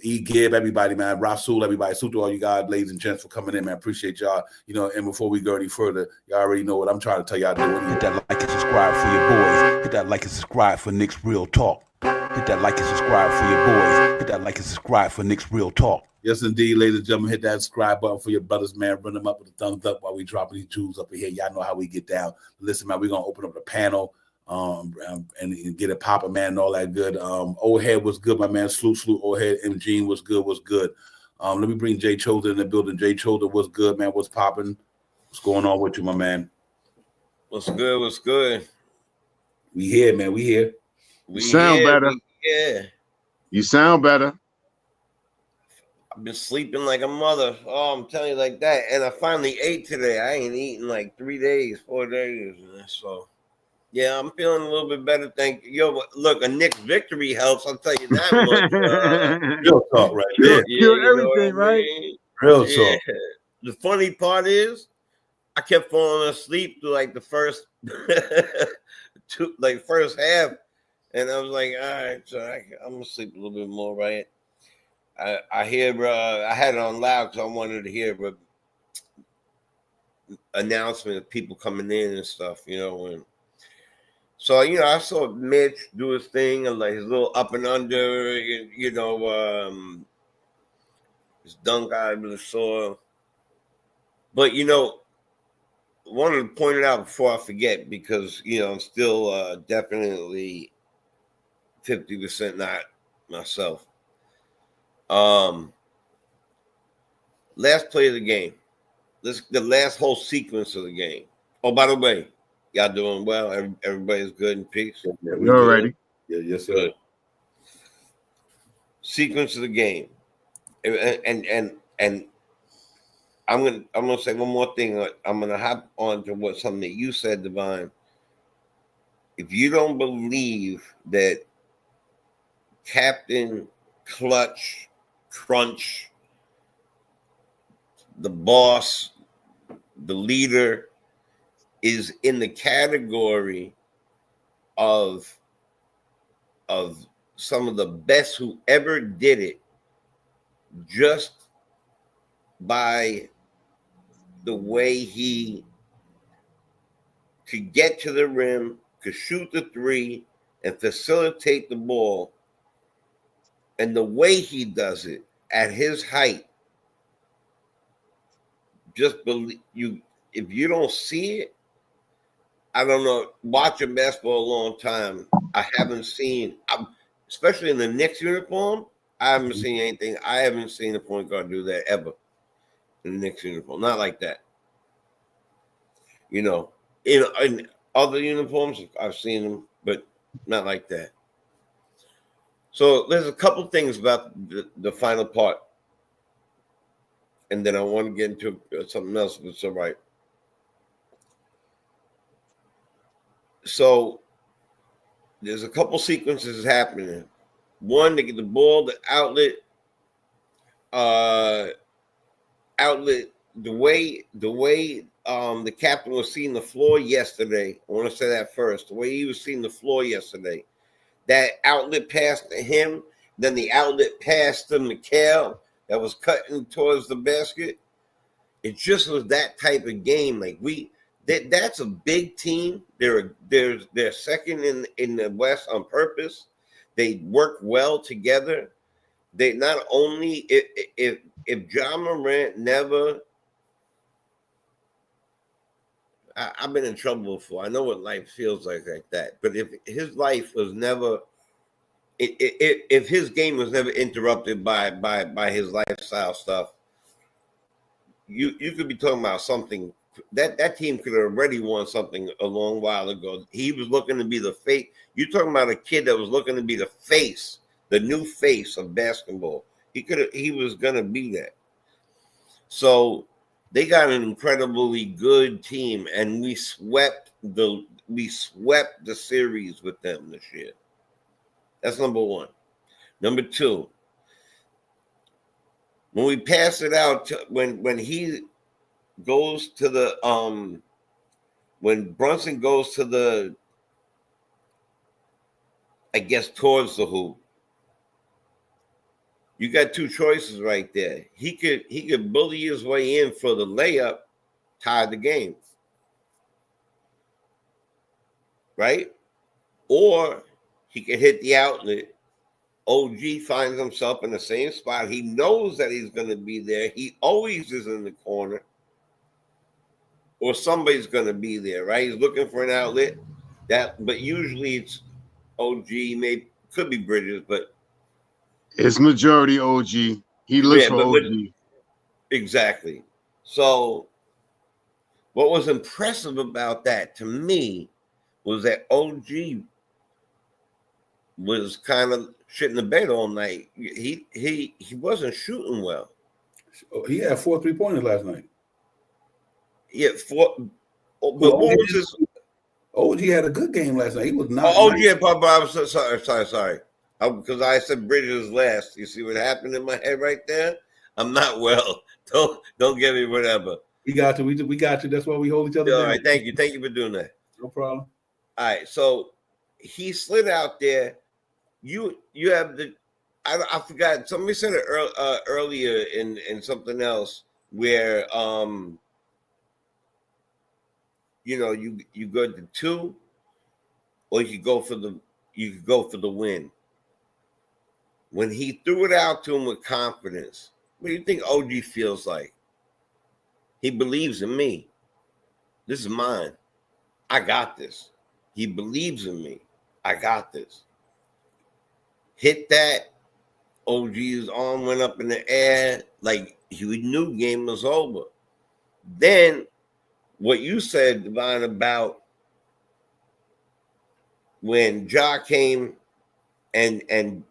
E Gib, everybody, man. Rasul, everybody. Salute to all you guys, ladies and gents, for coming in, man. Appreciate y'all. You know, and before we go any further, y'all already know what I'm trying to tell y'all. Hit that like and subscribe for your boys. Hit that like and subscribe for Nick's Real Talk. Hit that like and subscribe for your boys. Hit that like and subscribe for Nick's Real Talk. Yes, indeed, ladies and gentlemen. Hit that subscribe button for your brothers, man. Run them up with a thumbs up while we dropping these jewels up in here. Y'all know how we get down. Listen, man, we're going to open up the panel and get it popping, man, and all that good. Old Head was good, my man. Salute, Old Head. M. Gene was good, was good. Let me bring Jay Choder in the building. Jay Choder was good, man. What's popping? What's going on with you, my man? What's good? What's good? We here, man. We here. You sound better. Yeah. You sound better. I've been sleeping like a mother. Oh, I'm telling you like that. And I finally ate today. I ain't eaten like 3 days, 4 days. So, yeah, I'm feeling a little bit better. Thank you. Yo, look, a Knicks victory helps. I'll tell you that much. Real talk right there. Yeah, everything, right? Mean? Real talk. The funny part is, I kept falling asleep through like the first, first half. And I was like, all right, so I'm going to sleep a little bit more, right? I hear, I had it on loud because I wanted to hear the announcement of people coming in and stuff, you know. And so, you know, I saw Mitch do his thing, and like his little up and under, you know, his dunk out of the soil. But, you know, I wanted to point it out before I forget because, you know, I'm still definitely 50% not myself. Last play of the game. The last whole sequence of the game. Oh, by the way, y'all doing well? Everybody's good in peace? Yeah, You're ready. Yeah, yes, sir. Good. Sequence of the game. And I'm gonna say one more thing. I'm gonna hop on to something that you said, Divine. If you don't believe that Captain Clutch Crunch, the boss, the leader, is in the category of some of the best who ever did it, just by the way he could get to the rim, could shoot the three, and facilitate the ball. And the way he does it at his height, just believe you. If you don't see it, I don't know. Watching basketball a long time, I haven't seen, especially in the Knicks uniform, I haven't seen anything. I haven't seen a point guard do that ever in the Knicks uniform. Not like that. You know, in other uniforms, I've seen them, but not like that. So there's a couple things about the final part. And then I want to get into something else, but it's all right. So there's a couple sequences happening. One, to get the ball, the outlet, the way the captain was seeing the floor yesterday. I want to say that first. The way he was seeing the floor yesterday. That outlet pass to him, then the outlet pass to Mikal that was cutting towards the basket. It just was that type of game. Like that's a big team. They're second in the West on purpose. They work well together. They not only if Ja Morant never. I've been in trouble before. I know what life feels like that. But if his life was never, if his game was never interrupted by his lifestyle stuff, you could be talking about something that team could have already won something a long while ago. He was looking to be the face. You're talking about a kid that was looking to be the face, the new face of basketball. He was gonna be that. So they got an incredibly good team, and we swept the series with them this year. That's number one. Number two, when we pass it out, when he goes to the when Brunson goes to the, I guess, towards the hoop, you got two choices right there. He could bully his way in for the layup, tie the game, right? Or he could hit the outlet. OG finds himself in the same spot. He knows that he's going to be there. He always is in the corner, or somebody's going to be there, right? He's looking for an outlet. But usually it's OG. Maybe could be Bridges, but it's majority OG. He looks for OG. Exactly. So what was impressive about that to me was that OG was kind of shitting the bed all night. He wasn't shooting well. He had 4 3-pointers last night. Yeah, four. But what was his? OG had a good game last night. He was not. Oh, yeah, Papa. I'm so sorry. Because I said Bridges last. You see what happened in my head right there? I'm not well. Don't give me whatever. We got you. We got you. That's why we hold each other down. All right, thank you for doing that. No problem. All right, so he slid out there. You have the. I forgot. Somebody said it earlier in something else where you go to 2, or you could go for the win. When he threw it out to him with confidence, what do you think OG feels like? He believes in me. This is mine. I got this. He believes in me. I got this. Hit that. OG's arm went up in the air like he knew game was over. Then what you said, Divine, about when Ja came and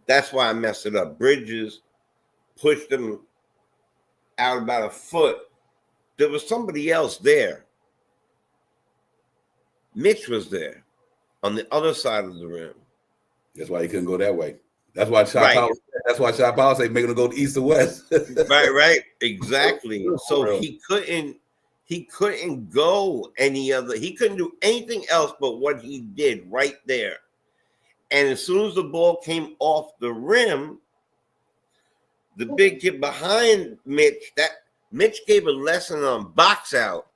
that's why I messed it up. Bridges pushed him out about a foot. There was somebody else there. Mitch was there on the other side of the rim. That's why he couldn't go that way. That's why Shot Powell said make him go to east or west. right, exactly. So he couldn't go any other. He couldn't do anything else but what he did right there. And as soon as the ball came off the rim, the big kid behind Mitch, Mitch gave a lesson on box out.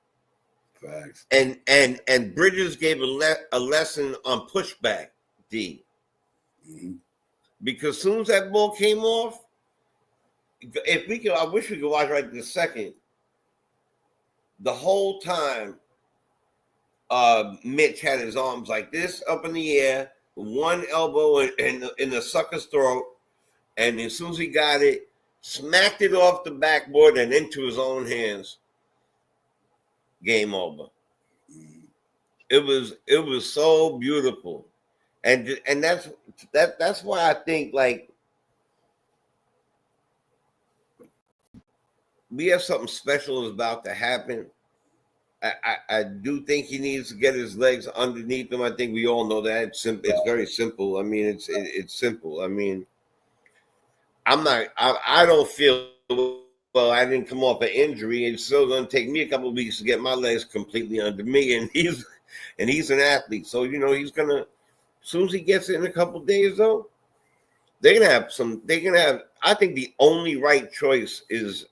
Facts. And Bridges gave a lesson on pushback D. Mm-hmm. Because as soon as that ball came off, I wish we could watch right this second. The whole time, Mitch had his arms like this up in the air, one elbow in the sucker's throat, and as soon as he got it, smacked it off the backboard and into his own hands. Game over. It was so beautiful, and that's why I think like we have something special is about to happen. I do think he needs to get his legs underneath him. I think we all know that it's simple. It's very simple. I mean, it's simple. I mean, I don't feel well. I didn't come off an injury. It's still going to take me a couple of weeks to get my legs completely under me. And he's an athlete, so he's gonna. As soon as he gets it in a couple of days, though, they're gonna have. I think the only right choice is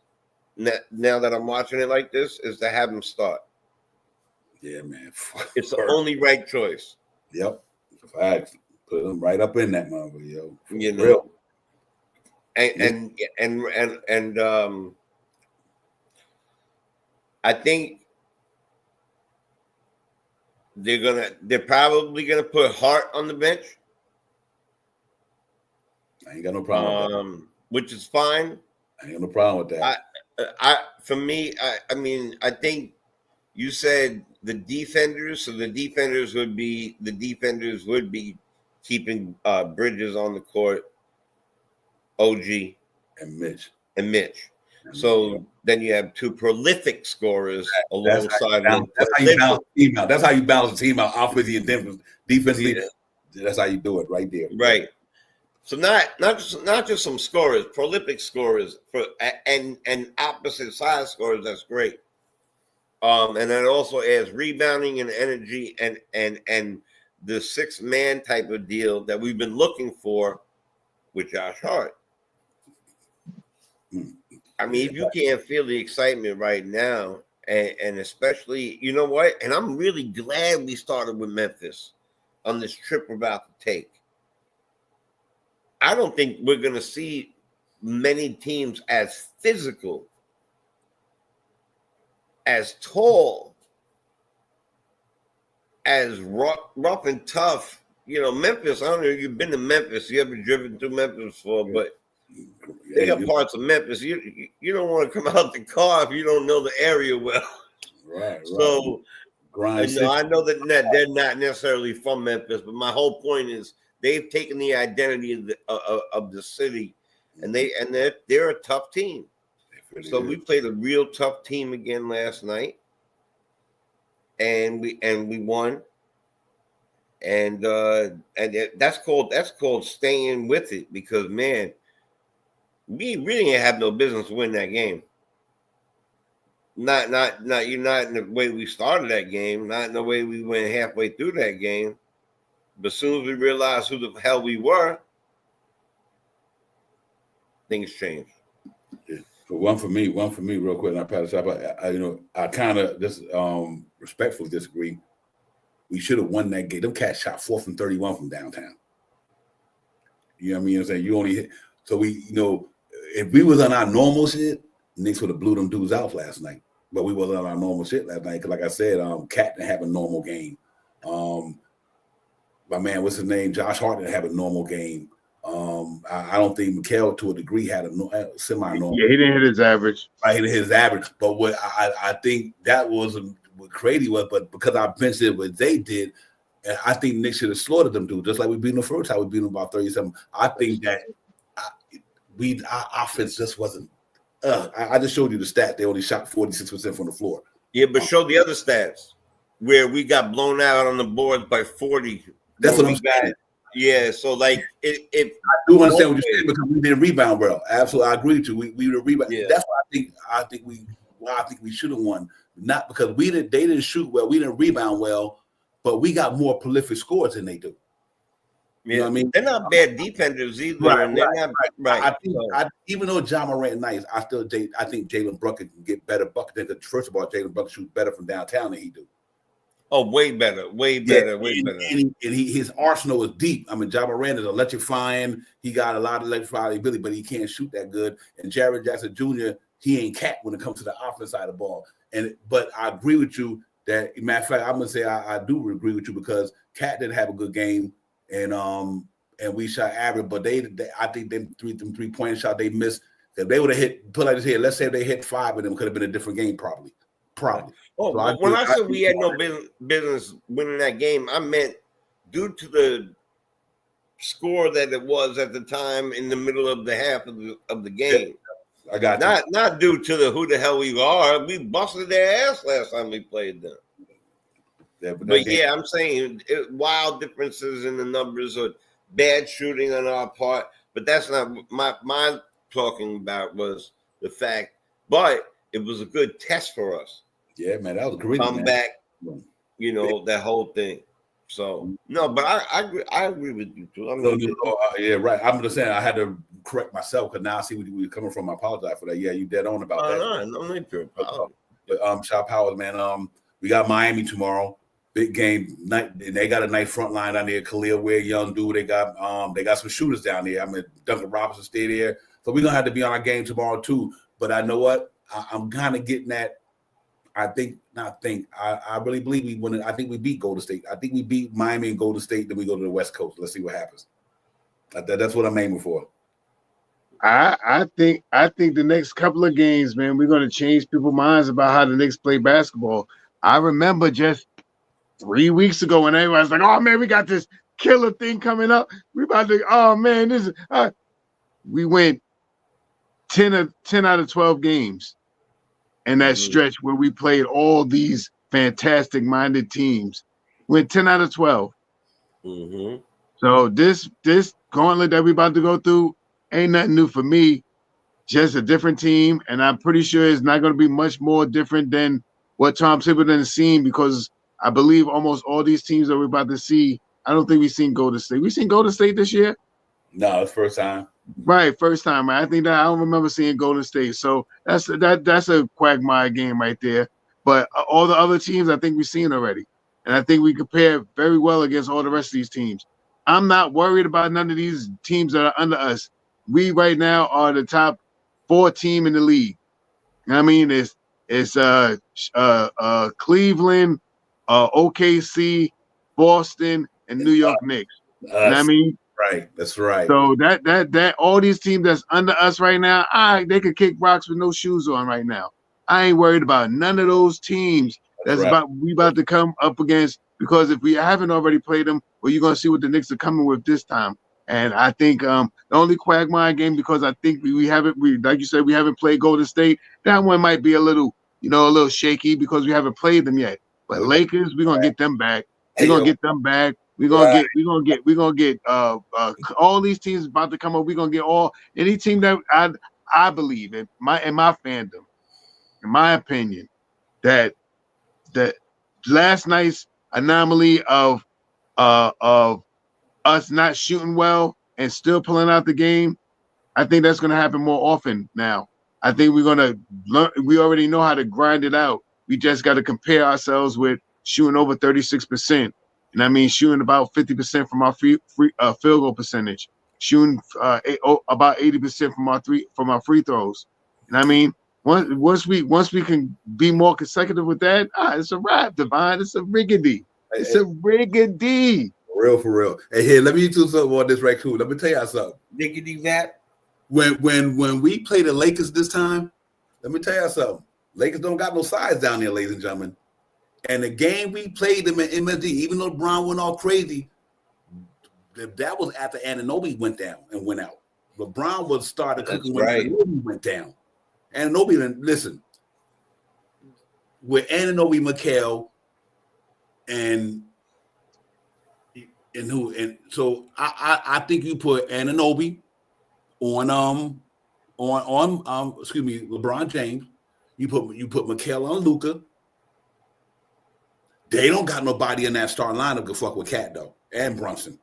now that I'm watching it like this is to have him start. Yeah, man. It's the only right choice. Yep. Facts. Put him right up in that motherfucker, yo. Real. And I think they're probably gonna put Hart on the bench. I ain't got no problem with that. Which is fine. I ain't got no problem with that. I think you said the defenders, so the defenders would be keeping Bridges on the court, OG and Mitch. So then you have two prolific scorers alongside them. That's how you balance the team out. Offensively and defensively. That's how you do it right there. Right. So not just some scorers, prolific scorers and opposite side scorers. That's great. And that also adds rebounding and energy and the 6-man type of deal that we've been looking for with Josh Hart. I mean, if you can't feel the excitement right now, and especially, you know what? And I'm really glad we started with Memphis on this trip we're about to take. I don't think we're going to see many teams as physical, as tall, as rough and tough. You know, Memphis, I don't know if you've been to Memphis. You ever driven through Memphis before, but they got parts of Memphis. You don't want to come out the car if you don't know the area well. Right. So, I know that they're not necessarily from Memphis, but my whole point is they've taken the identity of the city, and they're a tough team. So we played a real tough team again last night, and we won. And that's called staying with it, because man, we really didn't have no business winning that game. Not you're not in the way we started that game, not in the way we went halfway through that game. But as soon as we realized who the hell we were, things changed. Yeah. So one for me, real quick, and I pass it up. I kind of just respectfully disagree. We should have won that game. Them cats shot 4 from 31 from downtown. You know what I mean? I'm saying you only hit. So if we was on our normal shit, Knicks would have blew them dudes out last night. But we wasn't on our normal shit last night. Because like I said, Cat didn't have a normal game. My man, what's his name? Josh Hart didn't have a normal game. I don't think Mikal, to a degree, had a semi-normal. Yeah, he didn't hit his average. I hit his average. But what I think that was what crazy was, but because I benched it what they did, I think Knicks should have slaughtered them dudes, just like we beat them the first time. We beat them about 37. I think that our offense just wasn't. I just showed you the stat. They only shot 46% from the floor. Yeah, but show the other stats where we got blown out on the boards by 40. That's what I'm saying. Yeah, so like if I do understand what you're saying, because we didn't rebound well. Absolutely, I agree with you. We didn't rebound. Yeah. That's why I think we should have won. Not because they didn't shoot well, we didn't rebound well, but we got more prolific scores than they do. You know what I mean? They're not bad defenders either. Right. Even though John Morant nice, I think Jalen Brunson can get better buckets. First of all, Jalen Brunson shoots better from downtown than he do. Oh, way better. And his arsenal is deep. I mean, John Morant is electrifying. He got a lot of electrifying ability, but he can't shoot that good. And Jared Jackson Jr., he ain't Cat when it comes to the offense side of the ball. But I agree with you that, matter of fact, I'm gonna say I do agree with you, because Cat didn't have a good game. And we shot average, but I think them 3-point shot they missed. If they would have put like this here, let's say if they hit 5 of them, could have been a different game probably. Oh, so when I said we had no business winning that game, I meant due to the score that it was at the time in the middle of the half of the game. I got you. Not due to the who the hell we are. We busted their ass last time we played them. But yeah, I'm saying wild differences in the numbers or bad shooting on our part. But that's not my talking about was the fact. But it was a good test for us. Yeah, man, that was great. Come back, that whole thing. So no, but I agree with you too. Yeah, right. I'm just saying I had to correct myself, because now I see where you're coming from. I apologize for that. Yeah, you dead on about that. No need to apologize. But Shaw Powers, man. We got Miami tomorrow. Big game night, and they got a nice front line down there. Khalil Ware, young dude. They got some shooters down there. I mean, Duncan Robinson stay there, so we're gonna have to be on our game tomorrow too. But I know what I'm kind of getting at. I really believe we win. I think we beat Golden State. I think we beat Miami and Golden State. Then we go to the West Coast. Let's see what happens. That's what I'm aiming for. I think the next couple of games, man, we're gonna change people's minds about how the Knicks play basketball. I remember just 3 weeks ago when everybody's like, "Oh man, we got this killer thing coming up. We about to, oh man, this is." We went 10 out of 12 games in that stretch where we played all these fantastic minded teams. Went 10 out of 12. Mm-hmm. So this gauntlet that we about to go through ain't nothing new for me. Just a different team, and I'm pretty sure it's not going to be much more different than what Tom Thibodeau has seen, because I believe almost all these teams that we're about to see, I don't think we've seen Golden State. We seen Golden State this year? No, it's first time. Right, first time. Right? I think that I don't remember seeing Golden State. So that's a quagmire game right there. But all the other teams, I think we've seen already, and I think we compare very well against all the rest of these teams. I'm not worried about none of these teams that are under us. We right now are the top 4 team in the league. I mean, it's Cleveland, OKC, Boston, and New York Knicks. I mean, right, that's right. So that all these teams that's under us right now, they could kick rocks with no shoes on right now. I ain't worried about none of those teams that's right. about to come up against, because if we haven't already played them, well, you're gonna see what the Knicks are coming with this time. And I think the only quagmire game, because I think we haven't, like you said, we haven't played Golden State. That one might be a little shaky because we haven't played them yet. But Lakers, we're gonna get them back. We're gonna get them back. We're gonna get all these teams about to come up. We're gonna get any team that I believe in my fandom, in my opinion, that last night's anomaly of us not shooting well and still pulling out the game, I think that's gonna happen more often now. I think we're gonna learn. We already know how to grind it out. We just got to compare ourselves with shooting over 36%. And I mean, shooting about 50% from our field goal percentage, shooting about 80% from our free throws. And I mean, once we can be more consecutive with that, it's a wrap, Divine. It's a riggedy. It's a riggedy. For real. Hey, here, let me do something on this right cool. Let me tell y'all something. Riggedy that. When we play the Lakers this time, let me tell y'all something. Lakers don't got no size down there, ladies and gentlemen. And the game we played them in MSD, even though Brown went all crazy, that was after Anunoby went down and went out. But Brown was started cooking when Anunoby went down. Anunoby, listen, with Anunoby, Mikal, and so I think you put Anunoby on LeBron James. You put Mikal on Luka. They don't got nobody in that starting lineup to fuck with Cat though, and Brunson.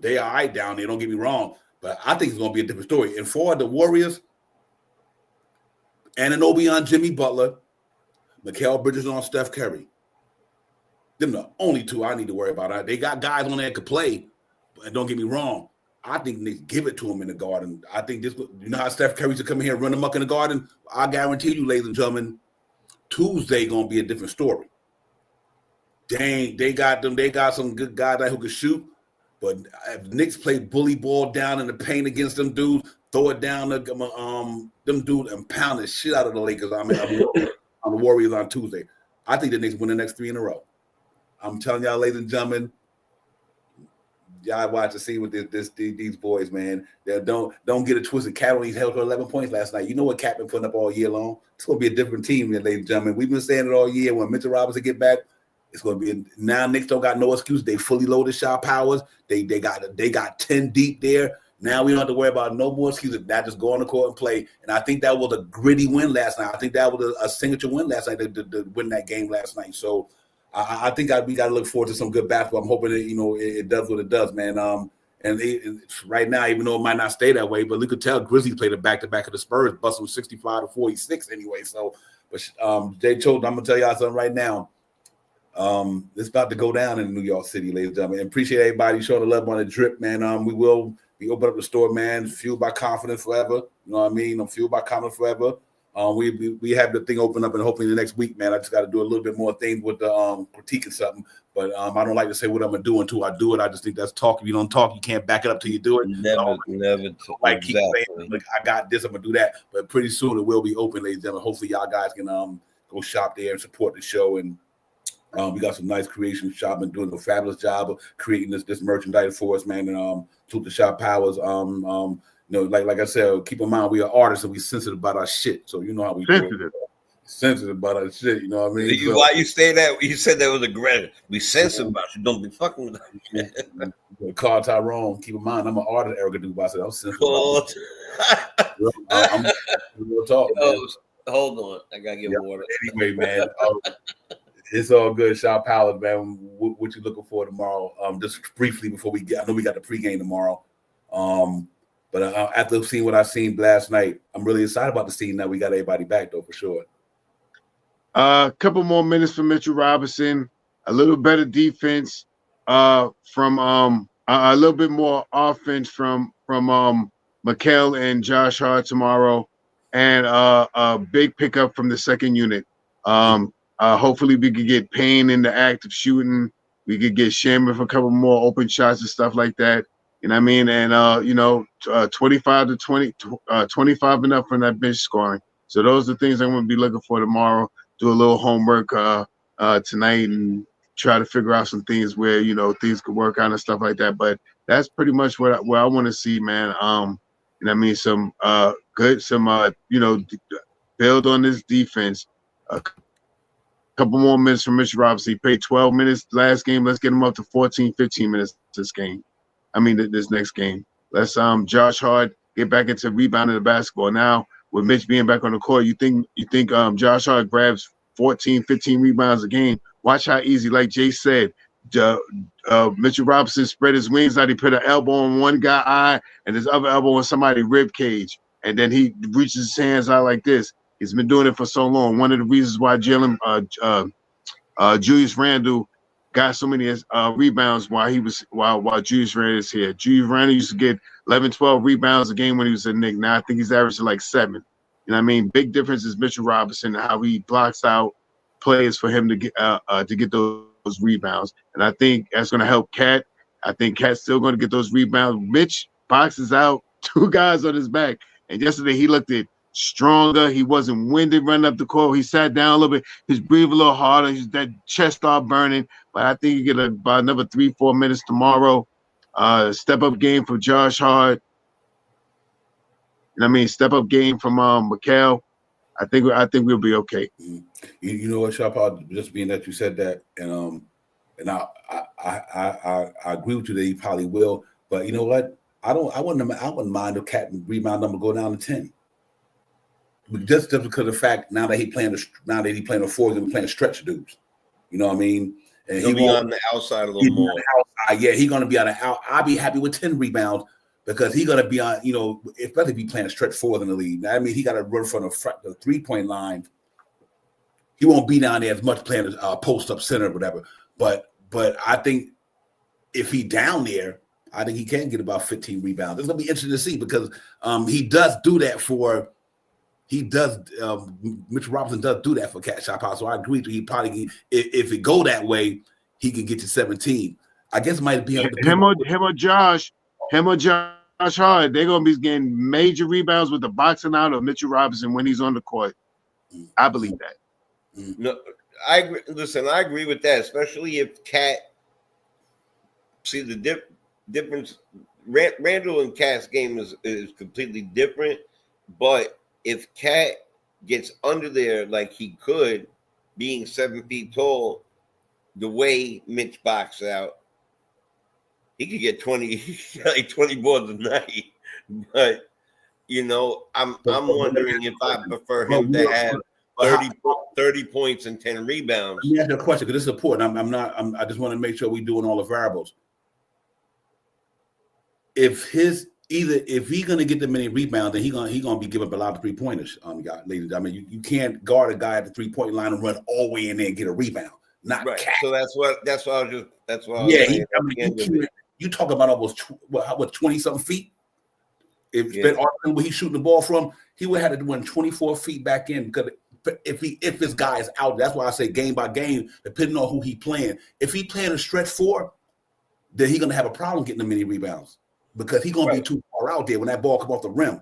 They are all right down there. Don't get me wrong, but I think it's gonna be a different story. And for the Warriors, Anunoby on Jimmy Butler, Mikal Bridges on Steph Curry. Them the only two I need to worry about. They got guys on there that could play, but don't get me wrong. I think they give it to him in the Garden. I think this. You know how Steph Curry to come here and run amok in the Garden. I guarantee you, ladies and gentlemen, Tuesday gonna be a different story. They got some good guys who can shoot, but if Knicks play bully ball down in the paint against them dudes, throw it down them dudes and pound the shit out of the Lakers. I mean, on the Warriors on Tuesday. I think the Knicks win the next 3 in a row. I'm telling y'all, ladies and gentlemen, y'all watch the scene with these boys, man. Don't get it twisted. Cat only held for 11 points last night. You know what Cat been putting up all year long? It's gonna be a different team, ladies and gentlemen. We've been saying it all year. When Mitchell Robinson get back, it's going to be now. Knicks don't got no excuse. They fully loaded shot powers. They got 10 deep there. Now we don't have to worry about no more excuses. Now just go on the court and play. And I think that was a gritty win last night. I think that was a signature win last night to win that game last night. So I think we got to look forward to some good basketball. I'm hoping that it does what it does, man. Right now, even though it might not stay that way, but you could tell Grizzlies played a back-to-back of the Spurs, busting 65-46 anyway. So, but Jay Choate, I'm gonna tell y'all something right now. It's about to go down in New York City, ladies and gentlemen. And appreciate everybody showing the love on the drip, man. We will be open up the store, man. Fueled by confidence forever. You know what I mean? I'm fueled by confidence forever. We have the thing open up, and hopefully the next week, man. I just got to do a little bit more things with the critique and something. But I don't like to say what I'm gonna do until I do it. I just think that's talk. If you don't talk, you can't back it up till you do it. Never. Like keep saying, look, I got this. I'm gonna do that. But pretty soon it will be open, ladies and gentlemen. Hopefully y'all guys can go shop there and support the show. And we got some nice creation shop and doing a fabulous job of creating this merchandise for us, man. And to the shop powers. Like I said, keep in mind we are artists and we sensitive about our shit. So you know how we sensitive about our shit. You know what I mean? So, why you say that? You said that was aggressive. We sensitive about you. Don't be fucking with us. Carl Tyrone. Keep in mind, I'm an artist. Erica Dubai said I'm sensitive. I'm real talk. Hold on, I gotta get water. Anyway, man, it's all good. Shaw Powers, man. What you looking for tomorrow? Just briefly before we get, I know we got the pregame tomorrow. But after seeing what I seen last night, I'm really excited about the scene that we got everybody back though for sure. A couple more minutes for Mitchell Robinson, a little better defense from a little bit more offense from Mikel and Josh Hart tomorrow, and a big pickup from the second unit. Hopefully we could get Payne in the act of shooting. We could get Shammer for a couple more open shots and stuff like that. You know what I mean? And 25 to 20, 25 and up from that bench scoring. So those are the things I'm going to be looking for tomorrow. Do a little homework tonight and try to figure out some things where things could work out and stuff like that. But that's pretty much what I want to see, man. You know what I mean? Some build on this defense. A couple more minutes from Mitchell Robinson. He played 12 minutes last game. Let's get him up to 14, 15 minutes this game. This next game. Let's Josh Hart get back into rebounding the basketball now. With Mitch being back on the court, you think Josh Hart grabs 14, 15 rebounds a game? Watch how easy, like Jay said, Mitchell Robinson spread his wings out. He put an elbow on one guy's eye and his other elbow on somebody's rib cage. And then he reaches his hands out like this. He's been doing it for so long. One of the reasons why Julius Randle got so many rebounds while Julius Randle is here. Julius Randle used to get 11, 12 rebounds a game when he was a Knick. Now I think he's averaging like 7. You know what I mean? Big difference is Mitchell Robinson and how he blocks out players for him to get those rebounds. And I think that's going to help Cat. I think Cat's still going to get those rebounds. Mitch boxes out 2 guys on his back. And yesterday he looked stronger. He wasn't winded running up the court. He sat down a little bit. He's breathing a little harder. That chest started burning. But I think he get about another 3-4 minutes tomorrow. Step up game from Josh Hart. You know what I mean? Step up game from Mikel. I think we'll be okay. You know what, Shop, just being that you said that, and I agree with you that he probably will. But you know what? I wouldn't mind if Cat rebound number go down to 10. Just because of the fact now that he playing a 4, he's gonna be playing stretch dudes. You know what I mean? And he'll be on the outside a little more. Yeah, he's gonna be on the out. I'll be happy with 10 rebounds because he's gonna be on. Especially if he playing stretch 4 in the league. I mean, he got to run from the 3-point line. He won't be down there as much playing post up center or whatever. But I think if he down there, I think he can get about 15 rebounds. It's gonna be interesting to see because he does do that for. Mitchell Robinson does do that for Cat Shot Power. So I agree he probably if it go that way, he can get to 17. I guess it might be him or Josh Hart. They're gonna be getting major rebounds with the boxing out of Mitchell Robinson when he's on the court. I believe that. No, I agree. Listen, I agree with that, especially if Cat see the difference. Randall and Cat's game is completely different, but if Cat gets under there like he could, being 7 feet tall, the way Mitch boxed out, he could get 20 boards a night. But I'm wondering if I prefer him to have 30 points and 10 rebounds. Let me ask you a question because this is important. I just want to make sure we're doing all the variables. If he's gonna get the many rebounds, then he's gonna be giving up a lot of 3-pointers. Ladies, I mean, you can't guard a guy at the 3-point line and run all the way in there and get a rebound. Not right. Cat. So that's what I was saying. You talk about almost 20-something feet. If he's shooting the ball from, he would have to run 24 feet back in because if this guy is out, that's why I say game by game, depending on who he playing. If he playing a stretch 4, then he's gonna have a problem getting the many rebounds. Because he's gonna be too far out there when that ball come off the rim,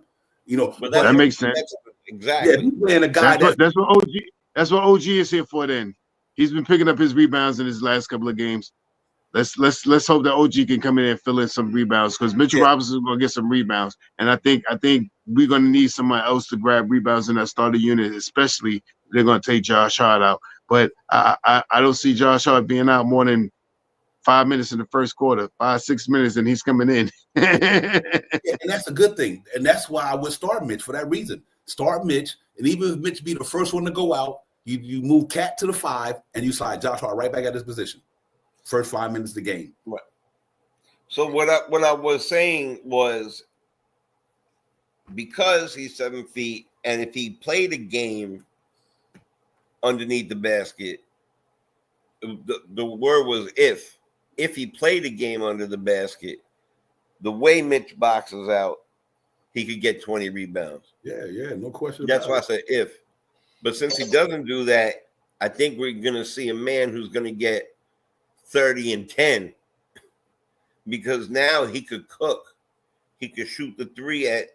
But that makes sense. Exactly. Yeah, he's playing a guy. That's what OG is here for. Then he's been picking up his rebounds in his last couple of games. Let's hope that OG can come in and fill in some rebounds because Mitchell Robinson is gonna get some rebounds, and I think we're gonna need somebody else to grab rebounds in that starter unit, especially if they're gonna take Josh Hart out. But I don't see Josh Hart being out more than 5 minutes in the first quarter, 5-6 minutes, and he's coming in. And that's a good thing. And that's why I would start Mitch for that reason. start Mitch, and even if Mitch be the first one to go out, you move Cat to the 5, and you slide Josh Hart right back at his position. First 5 minutes of the game. Right. So what I was saying was, because he's 7 feet, and if he played a game underneath the basket, the word was if he played a game under the basket, the way Mitch boxes out, he could get 20 rebounds. Yeah, no question. That's why I said if. But since he doesn't do that, I think we're going to see a man who's going to get 30 and 10, because now he could cook. He could shoot the 3 at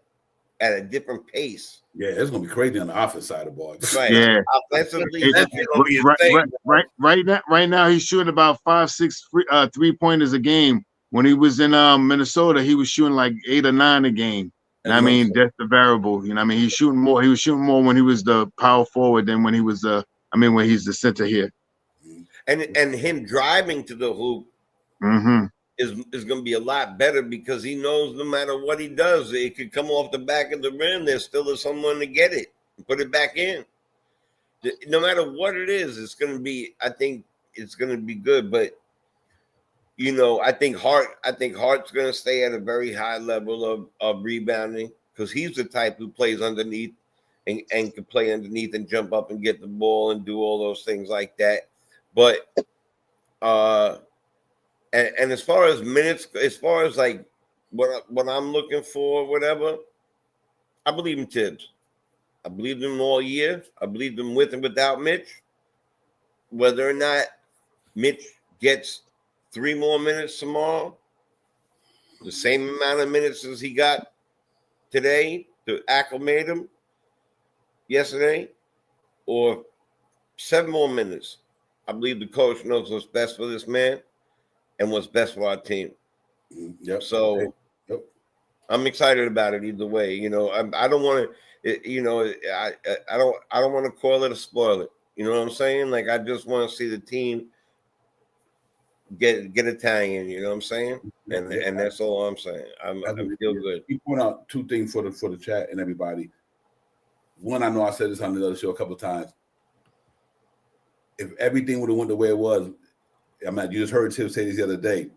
a different pace. Yeah, it's going to be crazy on the offensive side of the ball. Right. Yeah. Offensively, right now he's shooting about 5-6 3-pointers a game. When he was in Minnesota, he was shooting like 8 or 9 a game. And I mean, that's the variable. You know, I mean, he's shooting more. He was shooting more when he was the power forward than when he was when he's the center here. And him driving to the hoop is going to be a lot better, because he knows no matter what he does, it could come off the back of the rim. There still is someone to get it and put it back in. No matter what it is, it's going to be. I think it's going to be good. But you know, I think Hart's going to stay at a very high level of rebounding, because he's the type who plays underneath and can play underneath and jump up and get the ball and do all those things like that. But and as far as minutes, as far as like what I'm looking for, whatever, I believe in Tibbs. I believed in him all year. I believed him with and without Mitch. Whether or not Mitch gets 3 more minutes tomorrow, the same amount of minutes as he got today to acclimate him yesterday, or 7 more minutes, I believe the coach knows what's best for this man and what's best for our team. Yep. So I'm excited about it either way. You know, I don't want to, you know, I don't want to call it or spoil it. You know what I'm saying? Like, I just want to see the team get Italian, you know what I'm saying? And that's all I'm saying. I feel good. You point out 2 things for the chat and everybody. One, I know I said this on the other show a couple of times. If everything would have went the way it was, I mean, you just heard Tim say this the other day,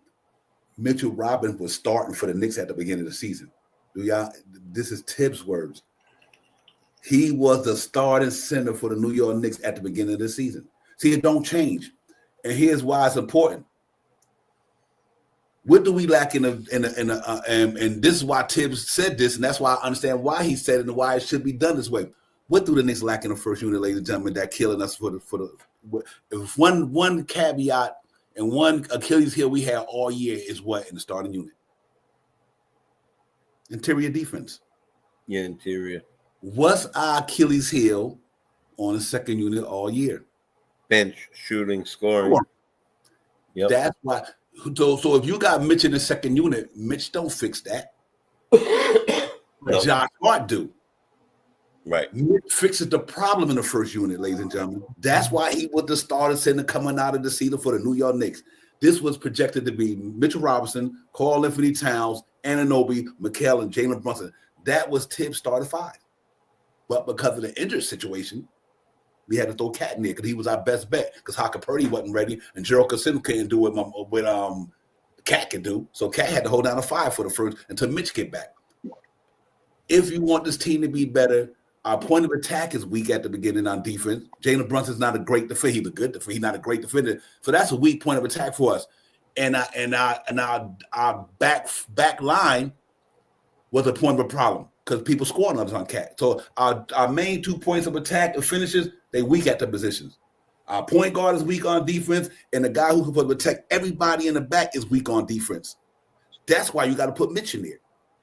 Mitchell Robinson was starting for the Knicks at the beginning of the season. This is Tibbs' words. He was the starting center for the New York Knicks at the beginning of the season. See, it don't change. And here's why it's important. What do we lack and this is why Tibbs said this, and that's why I understand why he said it and why it should be done this way. What do the Knicks lack in the first unit, ladies and gentlemen, that killing us for the if one caveat and one Achilles heel we had all year is what in the starting unit? Interior defense. Yeah, interior. What's our Achilles heel on the second unit all year? Bench, shooting, scoring. Yep. That's why. So if you got Mitch in the second unit, Mitch don't fix that. No. Josh Hart do. Right. Mitch fixes the problem in the first unit, ladies and gentlemen. That's why he was the starter center coming out of the season for the New York Knicks. This was projected to be Mitchell Robinson, Karl Anthony Towns, Anunoby, Mikal, and Jalen Brunson. That was Tibbs' starting 5. But because of the injury situation, we had to throw Cat in there because he was our best bet, because Haka Purdy wasn't ready and Gerald Cassino couldn't do what Cat could do. So Cat had to hold down a 5 for the first until Mitch get back. If you want this team to be better, our point of attack is weak at the beginning on defense. Jalen Brunson's not a great defender. He's a good defender. He's not a great defender. So that's a weak point of attack for us. And our back line was a point of a problem because people scoring on us on Cat. So our main 2 points of attack and finishes, they weak at the positions. Our point guard is weak on defense, and the guy who can protect everybody in the back is weak on defense. That's why you got to put Mitch in there,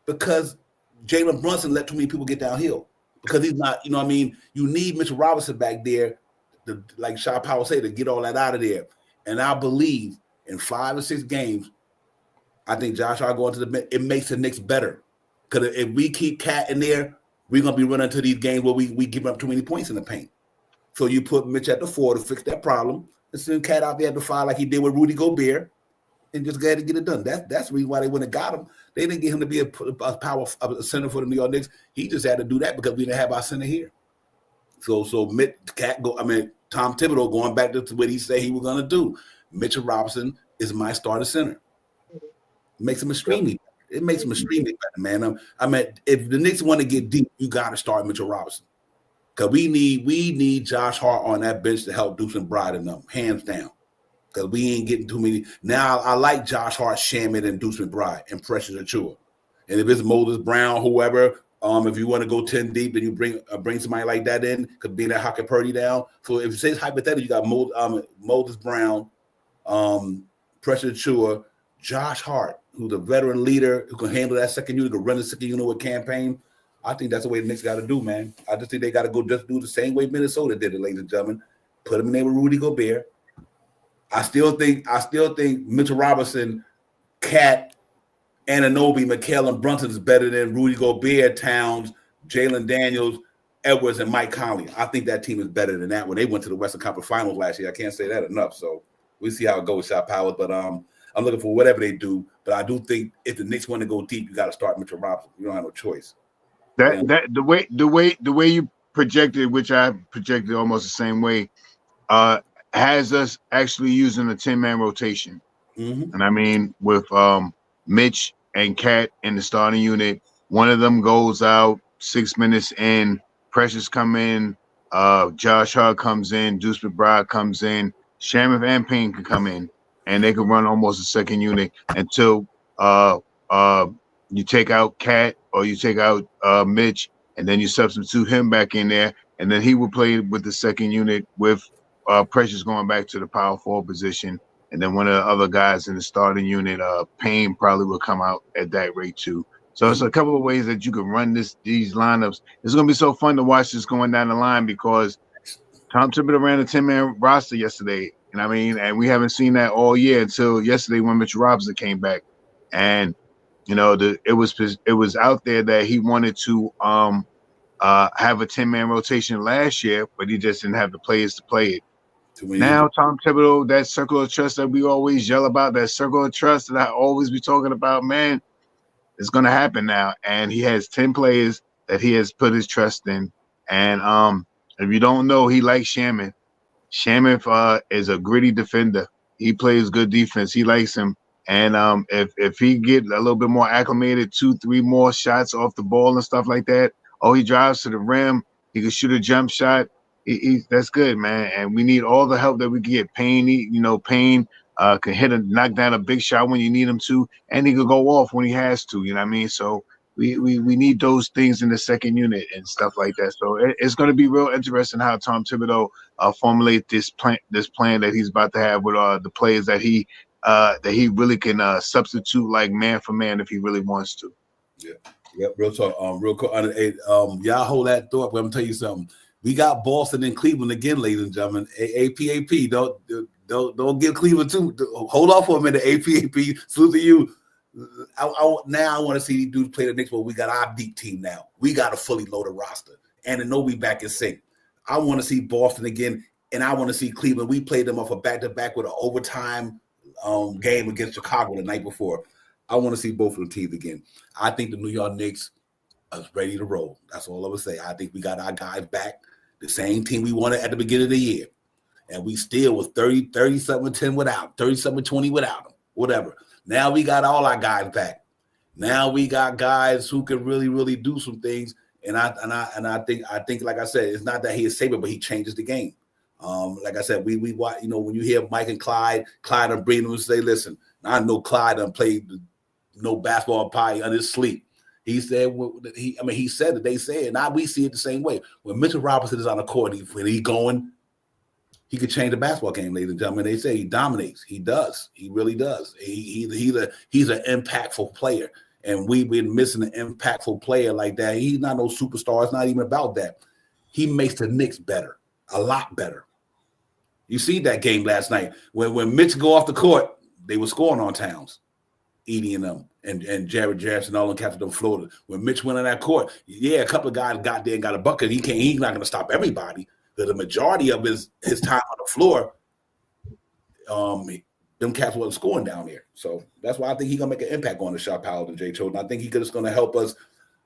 because Jalen Brunson let too many people get downhill. Because he's not, you know what I mean? You need Mitchell Robinson back there, like Shaw Powell said, to get all that out of there. And I believe in 5 or 6 games, I think Josh Hart going to it makes the Knicks better. Because if we keep Cat in there, we're going to be running into these games where we give up too many points in the paint. So you put Mitch at the 4 to fix that problem, and send Cat out there at the 5 like he did with Rudy Gobert, and just glad to get it done. That's the reason why they went and got him. They didn't get him to be a power center for the New York Knicks. He just had to do that because we didn't have our center here. So Tom Thibodeau going back to what he said he was going to do. Mitchell Robinson is my starter center. It makes him extremely better. It makes him extremely better, man. If the Knicks want to get deep, you got to start Mitchell Robinson. Because we need Josh Hart on that bench to help Deuce and Bride and them, hands down. Because we ain't getting too many. Now, I like Josh Hart, Shaman, and Deuce McBride, and Precious Achua. And if it's Moses Brown, whoever, if you want to go 10 deep, then you bring somebody like that in, could be that Hockey Purdy down. So if it says hypothetically, you got Moses Brown, Precious Achua, Josh Hart, who's a veteran leader who can handle that second unit, can run the second unit with campaign. I think that's the way the Knicks got to do, man. I just think they got to go just do the same way Minnesota did it, ladies and gentlemen. Put him in there with Rudy Gobert. I still think Mitchell Robinson, Cat, Anunoby, McHale, and Brunson is better than Rudy Gobert, Towns, Jalen Daniels, Edwards, and Mike Conley. I think that team is better than that when they went to the Western Conference Finals last year. I can't say that enough. So we see how it goes, Shot Powers. But I'm looking for whatever they do. But I do think if the Knicks want to go deep, you got to start Mitchell Robinson. You don't have no choice. The way you projected, which I projected almost the same way, has us actually using a 10-man rotation. Mm-hmm. And I mean, with Mitch and Cat in the starting unit, one of them goes out 6 minutes in, Precious come in, Josh Hart comes in, Deuce McBride comes in, Shaman and Payne can come in, and they can run almost a second unit until you take out Cat or you take out Mitch, and then you substitute him back in there, and then he will play with the second unit with Precious going back to the power forward position, and then one of the other guys in the starting unit, Payne, probably will come out at that rate too. So it's a couple of ways that you can run these lineups. It's going to be so fun to watch this going down the line because Tom Thibodeau ran a 10-man roster yesterday, and we haven't seen that all year until yesterday when Mitchell Robinson came back, and it was out there that he wanted to have a 10-man rotation last year, but he just didn't have the players to play it. Now, Tom Thibodeau, that circle of trust that we always yell about, that circle of trust that I always be talking about, man, it's going to happen now. And he has 10 players that he has put his trust in. And if you don't know, he likes Shaman. Shaman is a gritty defender. He plays good defense. He likes him. And if he get a little bit more acclimated, 2-3 more shots off the ball and stuff like that, he drives to the rim, he can shoot a jump shot. That's good, man. And we need all the help that we can get. Payne, Payne can knock down a big shot when you need him to, and he can go off when he has to. You know what I mean? So we need those things in the second unit and stuff like that. So it's going to be real interesting how Tom Thibodeau formulate this plan that he's about to have with the players that he really can substitute like man for man if he really wants to. Yeah. Yep, real talk. Real quick. Y'all hold that thought. But I'm gonna tell you something. We got Boston and Cleveland again, ladies and gentlemen. APAP. Don't give Cleveland too. Hold off for a minute. APAP. Salute to you. I want to see these dudes play the Knicks, but we got our deep team now. We got a fully loaded roster, and I know we back in sync. I want to see Boston again, and I want to see Cleveland. We played them off a back-to-back with an overtime game against Chicago the night before. I want to see both of the teams again. I think the New York Knicks are ready to roll. That's all I would say. I think we got our guys back, the same team we wanted at the beginning of the year. And we still was 30-something without, 30-something without them, whatever. Now we got all our guys back. Now we got guys who can really, really do some things. And I think, like I said, it's not that he is saber, but he changes the game. Like I said, we watch, when you hear Mike and Clyde and bring them and say, listen, I know Clyde done played no basketball pie on his sleep. He said, he said that they said, now we see it the same way. When Mitchell Robinson is on the court, when he's going, he could change the basketball game, ladies and gentlemen. They say he dominates. He does. He really does. He's an impactful player. And we've been missing an impactful player like that. He's not no superstar. It's not even about that. He makes the Knicks better, a lot better. You see that game last night. When Mitch go off the court, they were scoring on Towns, Edie and them, and Jared Jackson, all them captured them Florida. When Mitch went on that court, a couple of guys got there and got a bucket. He's not going to stop everybody. But the majority of his time on the floor, them cats wasn't scoring down there. So that's why I think he's gonna make an impact on the shot power than Jay Choden. I think he's just gonna help us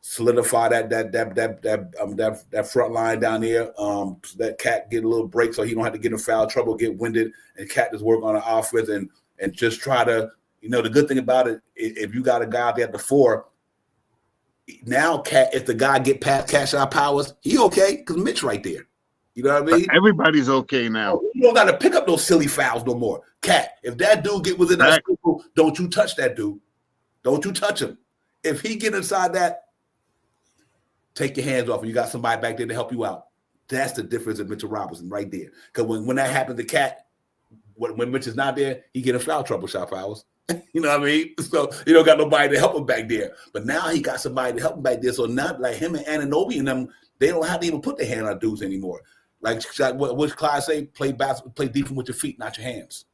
solidify that front line down there. So that Cat get a little break so he don't have to get in foul trouble, get winded, and Cat just work on the offense and just try to, the good thing about it, if you got a guy out there at the 4, now Cat, if the guy get past cash out powers, he okay because Mitch right there. You know what I mean? Everybody's okay now. You don't got to pick up those silly fouls no more. Cat, if that dude get within that circle, don't you touch that dude. Don't you touch him. If he get inside that, take your hands off and you got somebody back there to help you out. That's the difference in Mitchell Robinson right there. Because when that happens to Cat, when Mitch is not there, he get in foul trouble, shot fouls. You know what I mean? So you don't got nobody to help him back there. But now he got somebody to help him back there. So now, like him and Anunoby and them, they don't have to even put their hand on dudes anymore. Like what Clyde say, play defense with your feet, not your hands.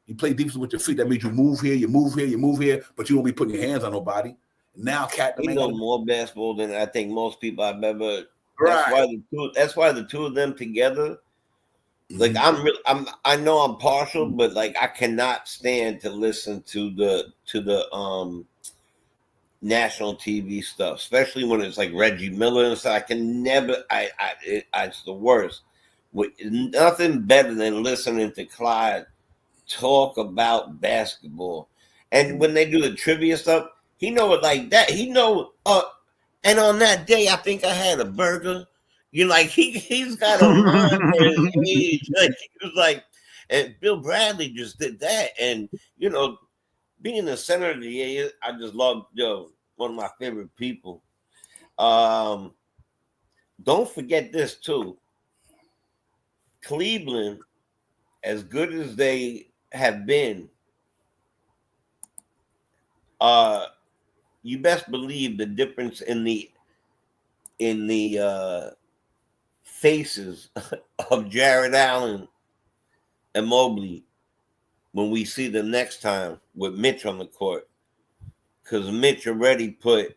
You play defense with your feet. That means you move here, you move here, you move here, but you won't be putting your hands on nobody. Now, Cat, he know more basketball than I think most people I've ever. Right. That's why the two of them together. Like I know I'm partial, but like I cannot stand to listen to the national TV stuff, especially when it's like Reggie Miller and stuff. I can never. It's the worst. With nothing better than listening to Clyde talk about basketball, and when they do the trivia stuff, he know it like that. He know. And on that day, I think I had a burger. Like he's got a run for his age. Like he was like, and Bill Bradley just did that. And being the center of the A, I just love one of my favorite people. Don't forget this too. Cleveland, as good as they have been, you best believe the difference in the faces of Jared Allen and Mobley when we see them next time with Mitch on the court, because Mitch already put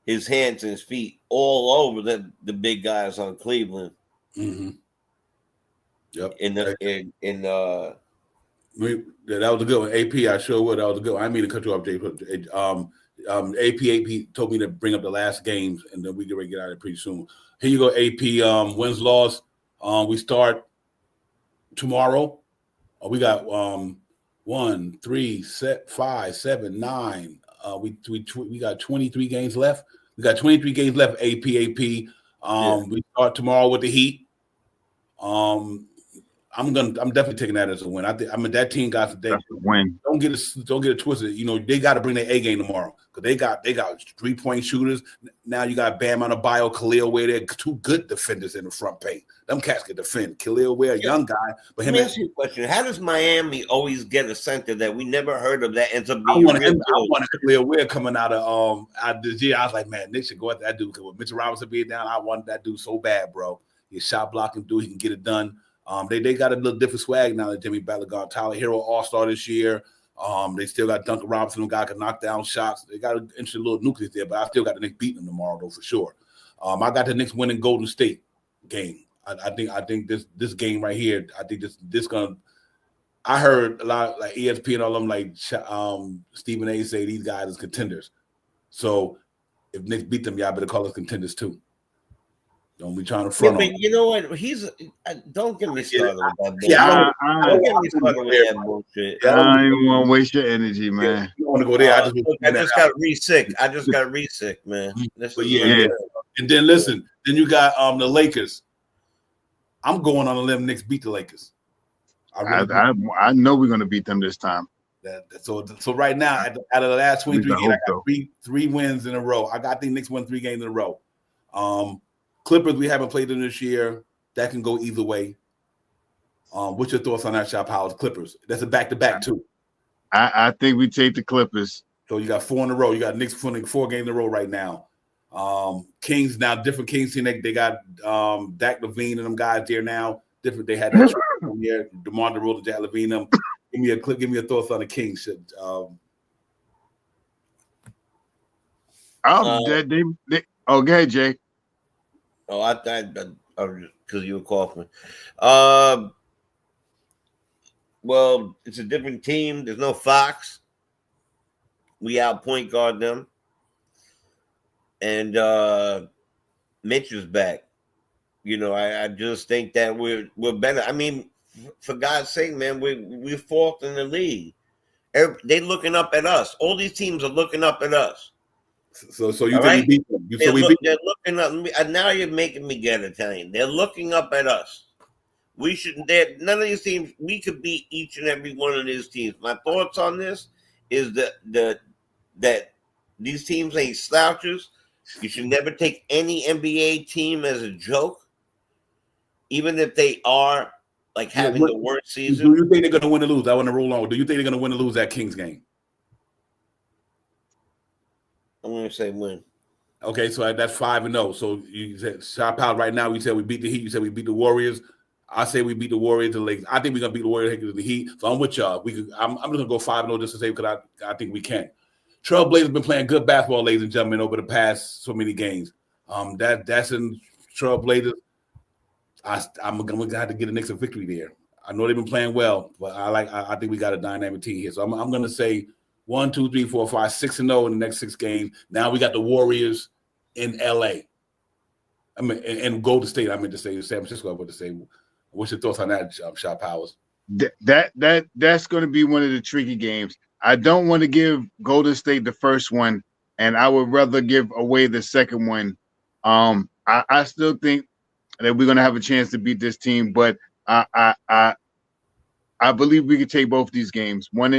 his hands and his feet all over the big guys on Cleveland. Mm-hmm. Yep. That was a good one. AP, I sure would. That was a good one. I mean to cut you off, Jay. AP told me to bring up the last games, and then we get ready to get out of it pretty soon. Here you go, AP. Wins, loss. We start tomorrow. We got 1, 3, 5, 7, 9. We got 23 games left. We got 23 games left. AP. We start tomorrow with the Heat. I'm definitely taking that as a win. I mean that team got today. Win. Don't get it twisted. They got to bring their A game tomorrow because they got 3-point shooters. Now you got Bam Adebayo, Khalil Ware. They're two good defenders in the front paint. Them cats can defend. Khalil Ware, a young guy, but him. Let me ask you a question: how does Miami always get a center that we never heard of that ends up I being? wanted Khalil Ware coming out of this year. I was like, man, Nick should go at that dude because with Mitchell Robinson being down, I wanted that dude so bad, bro. He's shot blocking dude. He can get it done. They got a little different swag now that Jimmy Butler gone. Tyler Hero All-Star this year. They still got Duncan Robinson, who guy can knock down shots. They got an interesting little nucleus there, but I still got the Knicks beating them tomorrow, though, for sure. I got the Knicks winning Golden State game. I think this game right here, I think this gonna. I heard a lot like ESPN and all of them like Stephen A. say these guys is contenders. So if Knicks beat them, y'all better call us contenders too. Don't be trying to front. Yeah, but you know what? Don't get me started with that bullshit. Don't get me started with that bullshit. I don't want to waste your energy, man. You want to go there? I just got re-sick. Man. But yeah. And then listen, then you got the Lakers. I'm going on a limb. Knicks beat the Lakers. I know we're going to beat them this time. So right now, out of the last 23 games, I got three wins in a row. I think Knicks won 3 games in a row. Clippers, we haven't played them this year. That can go either way. What's your thoughts on that, Shop Howard? Clippers. That's a back-to-back, too. I think we take the Clippers. So you got 4 in a row. You got Knicks winning 4 games in a row right now. Kings, now different Kings team. They got Dak Levine and them guys there now. Different. They had that here. DeMar DeRozan, Dak Levine. Them. Give me your thoughts on the Kings. Go ahead, Jay. Oh, I thought because you were coughing. Well, it's a different team. There's no Fox. We out point guard them. And Mitch is back. You know, I just think that we're better. I mean, for God's sake, man, we're fourth in the league. They're looking up at us. All these teams are looking up at us. So you think we beat them? They're looking up. Now you're making me get Italian. They're looking up at us. We shouldn't. None of these teams. We could beat each and every one of these teams. My thoughts on this is that these teams ain't slouchers. You should never take any NBA team as a joke, even if they are like having the worst season. Do you think they're going to win or lose? I want to roll on. Do you think they're going to win or lose that Kings game? I'm going to say win. Okay, so that's 5-0. So you said Shop Out right now. We said we beat the Heat. You said we beat the Warriors. I say we beat the Warriors and the Lakers. I think we're gonna beat the Warriors and the Heat. So I'm with y'all. I'm just gonna go 5-0 just to say because I think we can. Trailblazers been playing good basketball, ladies and gentlemen, over the past so many games. That's in Trailblazers. I'm gonna have to get a Knicks a victory there. I know they've been playing well, but I think we got a dynamic team here. So I'm gonna say 1, 2, 3, 4, 5, 6-0 in the next 6 games. Now we got the Warriors in LA. I mean, and Golden State. I meant to say San Francisco. I want to say. What's your thoughts on that, Shot Powers? That's going to be one of the tricky games. I don't want to give Golden State the first one, and I would rather give away the second one. I still think that we're going to have a chance to beat this team, but I believe we could take both these games. One,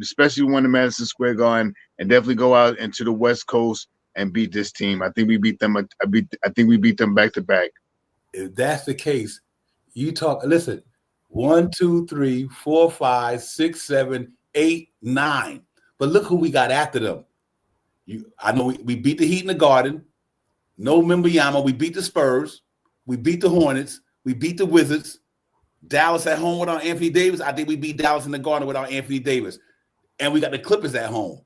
especially one in Madison Square Garden, and definitely go out into the West Coast and beat this team. I think we beat them. I think we beat them back to back. If that's the case. You talk. Listen, 1, 2, 3, 4, 5, 6, 7, 8, 9. But look who we got after them. I know we beat the Heat in the Garden. No Wembanyama. We beat the Spurs. We beat the Hornets. We beat the Wizards. Dallas at home without Anthony Davis. I think we beat Dallas in the Garden without Anthony Davis. And we got the Clippers at home.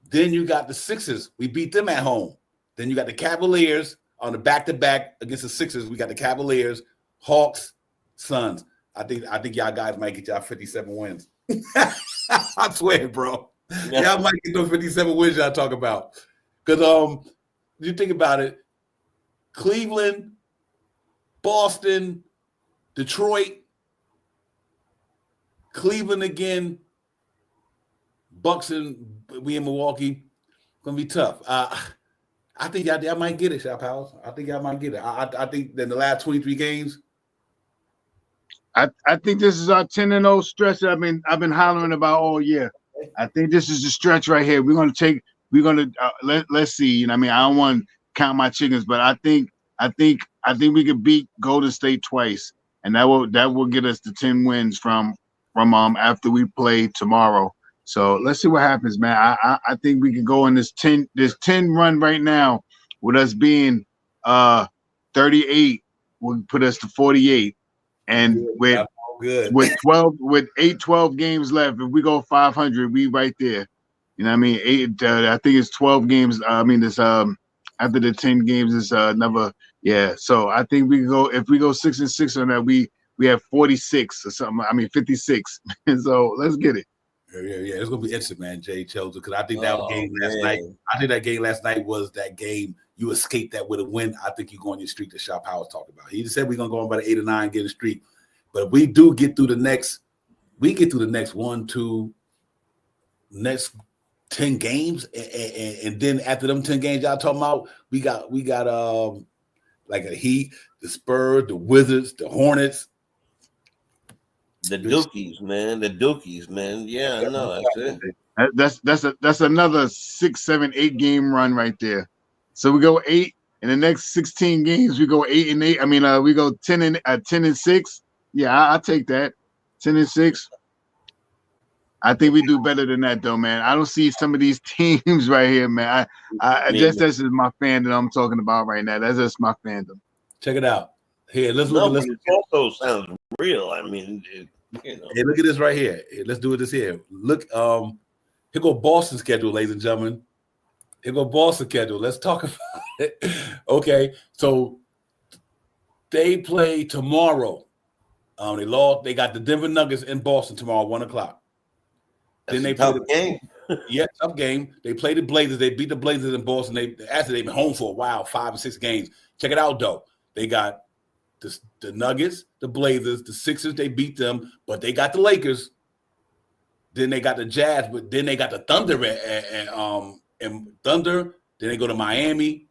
Then you got the Sixers. We beat them at home. Then you got the Cavaliers on the back-to-back against the Sixers. We got the Cavaliers. Hawks, Suns. I think y'all guys might get y'all 57 wins. I swear, bro. Y'all might get those 57 wins y'all talk about. Because you think about it, Cleveland, Boston, Detroit, Cleveland again, Bucks and we in Milwaukee. Gonna be tough. I think y'all might get it, Shop House. I think y'all might get it. I think that in the last 23 games. I think this is our 10-0 stretch that I've been hollering about all year. I think this is the stretch right here. Let's see. You know, I mean, I don't want to count my chickens, but I think we could beat Golden State twice, and that will get us the 10 wins from after we play tomorrow. So let's see what happens, man. I think we can go in this 10 run right now with us being 38 will put us to 48. And with 12 games left, if we go 500, we right there. You know what I mean? I think it's 12 games. I mean, it's after the 10 games, it's another. Yeah. So I think if we go 6-6 on that, we have 46 or something. I mean, 56. So let's get it. Yeah. It's gonna be interesting, man, Jay Chelsea, because I think that game last night. I think that game last night was that game you escaped that with a win. I think you go on your streak that Shop Howard talked about. He just said we're gonna go on by the 8 or 9, get a streak. But if we do get through the next, next 10 games, and then after them 10 games y'all talking about, we got like a Heat, the Spurs, the Wizards, the Hornets. The Dookies, man. Yeah, I know. That's it. That's another 6, 7, 8 game run right there. So we go 8 in the next 16 games. We go 8 and 8. I mean, we go 10 and 6. Yeah, I'll take that. 10 and 6. I think we do better than that, though, man. I don't see some of these teams right here, man. That's just my fandom I'm talking about right now. That's just my fandom. Check it out. Here, let's look. It also sounds real. I mean, you know. Hey, look at this right here. Let's do this here. Look, here go Boston's schedule, ladies and gentlemen. Here go Boston's schedule. Let's talk about it. Okay, so they play tomorrow. They lost. They got the Denver Nuggets in Boston tomorrow, 1:00. That's Then they tough play game. Yeah, tough game. They played the Blazers. They beat the Blazers in Boston. They've been home for a while, 5 or 6 games. Check it out, though. They got the Nuggets, the Blazers, the Sixers. They beat them, but they got the Lakers. Then they got the Jazz, but then they got the Thunder and Thunder. Then they go to Miami.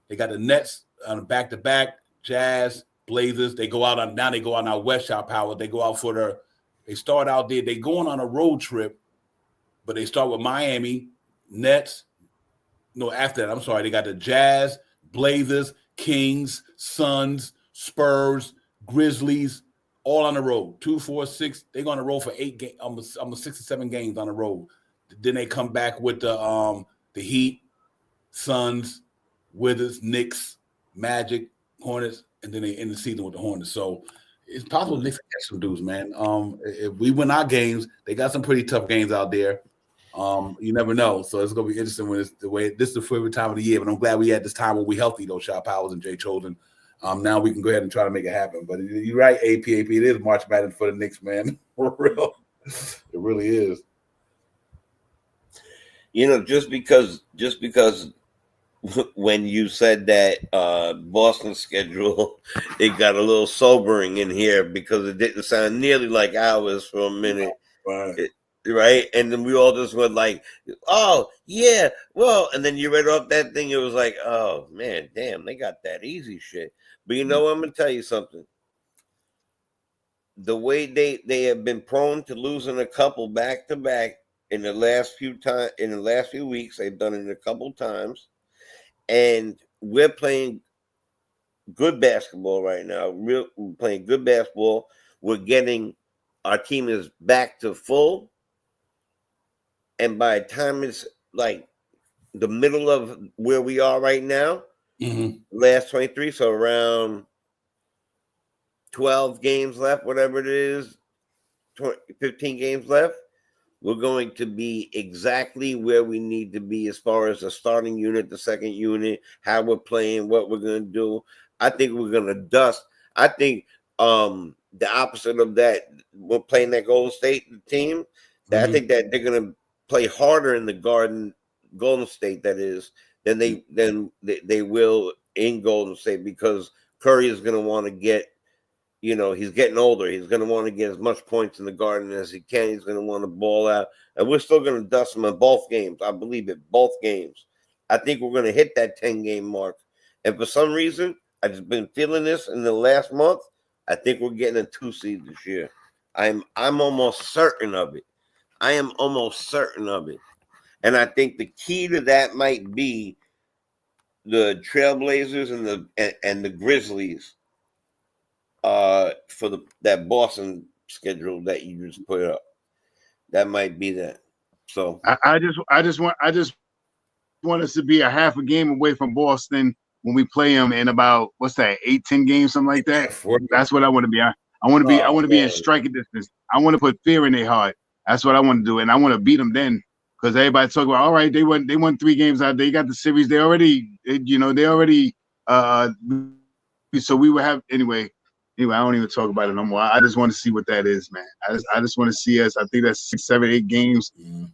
They got the Nets on back-to-back. Jazz, Blazers. They go out on our West Shop Power. They go out for they start out there. They going on a road trip, but they start with Miami, Nets. No, after that, I'm sorry. They got the Jazz, Blazers, Kings, Suns, Spurs, Grizzlies, all on the road. 2, 4, 6. They're going to roll for 8 games, almost 6 or 7 games on the road. Then they come back with the Heat, Suns, Wizards, Knicks, Magic, Hornets, and then they end the season with the Hornets. So it's possible Knicks can catch some dudes, man. If we win our games, they got some pretty tough games out there. You never know. So it's gonna be interesting when it's the way this is the favorite time of the year. But I'm glad we had this time when we healthy, though, Shot Powers and Jay Chosen. Now we can go ahead and try to make it happen. But you're right, AP. It is March Madness for the Knicks, man. For real. It really is. You know, just because when you said that Boston schedule, it got a little sobering in here because it didn't sound nearly like ours for a minute. Right. Right? And then we all just went like, oh, yeah, well, and then you read off that thing, it was like, oh, man, damn, they got that easy shit. But you know what? I'm going to tell you something. The way they have been prone to losing a couple back-to-back in the last few weeks, they've done it a couple times, and we're playing good basketball right now. We're playing good basketball. Our team is back to full. And by the time it's like the middle of where we are right now, last 23, so around 12 games left, whatever it is, 15 games left, we're going to be exactly where we need to be as far as the starting unit, the second unit, how we're playing, what we're going to do. I think we're going to dust. I think the opposite of that, we're playing that Golden State team, I think that they're going to play harder in the Golden State, that is, than they will in Golden State, because Curry is going to want to get, he's getting older. He's going to want to get as much points in the Garden as he can. He's going to want to ball out. And we're still going to dust him in both games. I believe it, both games. I think we're going to hit that 10-game mark. And for some reason, I've just been feeling this in the last month. I think we're getting a 2 seed this year. I'm almost certain of it. I am almost certain of it. And I think the key to that might be the Trailblazers and the Grizzlies for that Boston schedule that you just put up. That might be that. So I just want us to be a half a game away from Boston when we play them in about 8-10 games, something like that. That's what I want to be. I want to be in striking distance. I want to put fear in their heart. That's what I want to do, and I want to beat them then, because everybody talk about, all right, they won 3 games out. They got the series. They already. So we will have anyway. Anyway, I don't even talk about it no more. I just want to see what that is, man. I just want to see us. I think that's 6, 7, 8 games.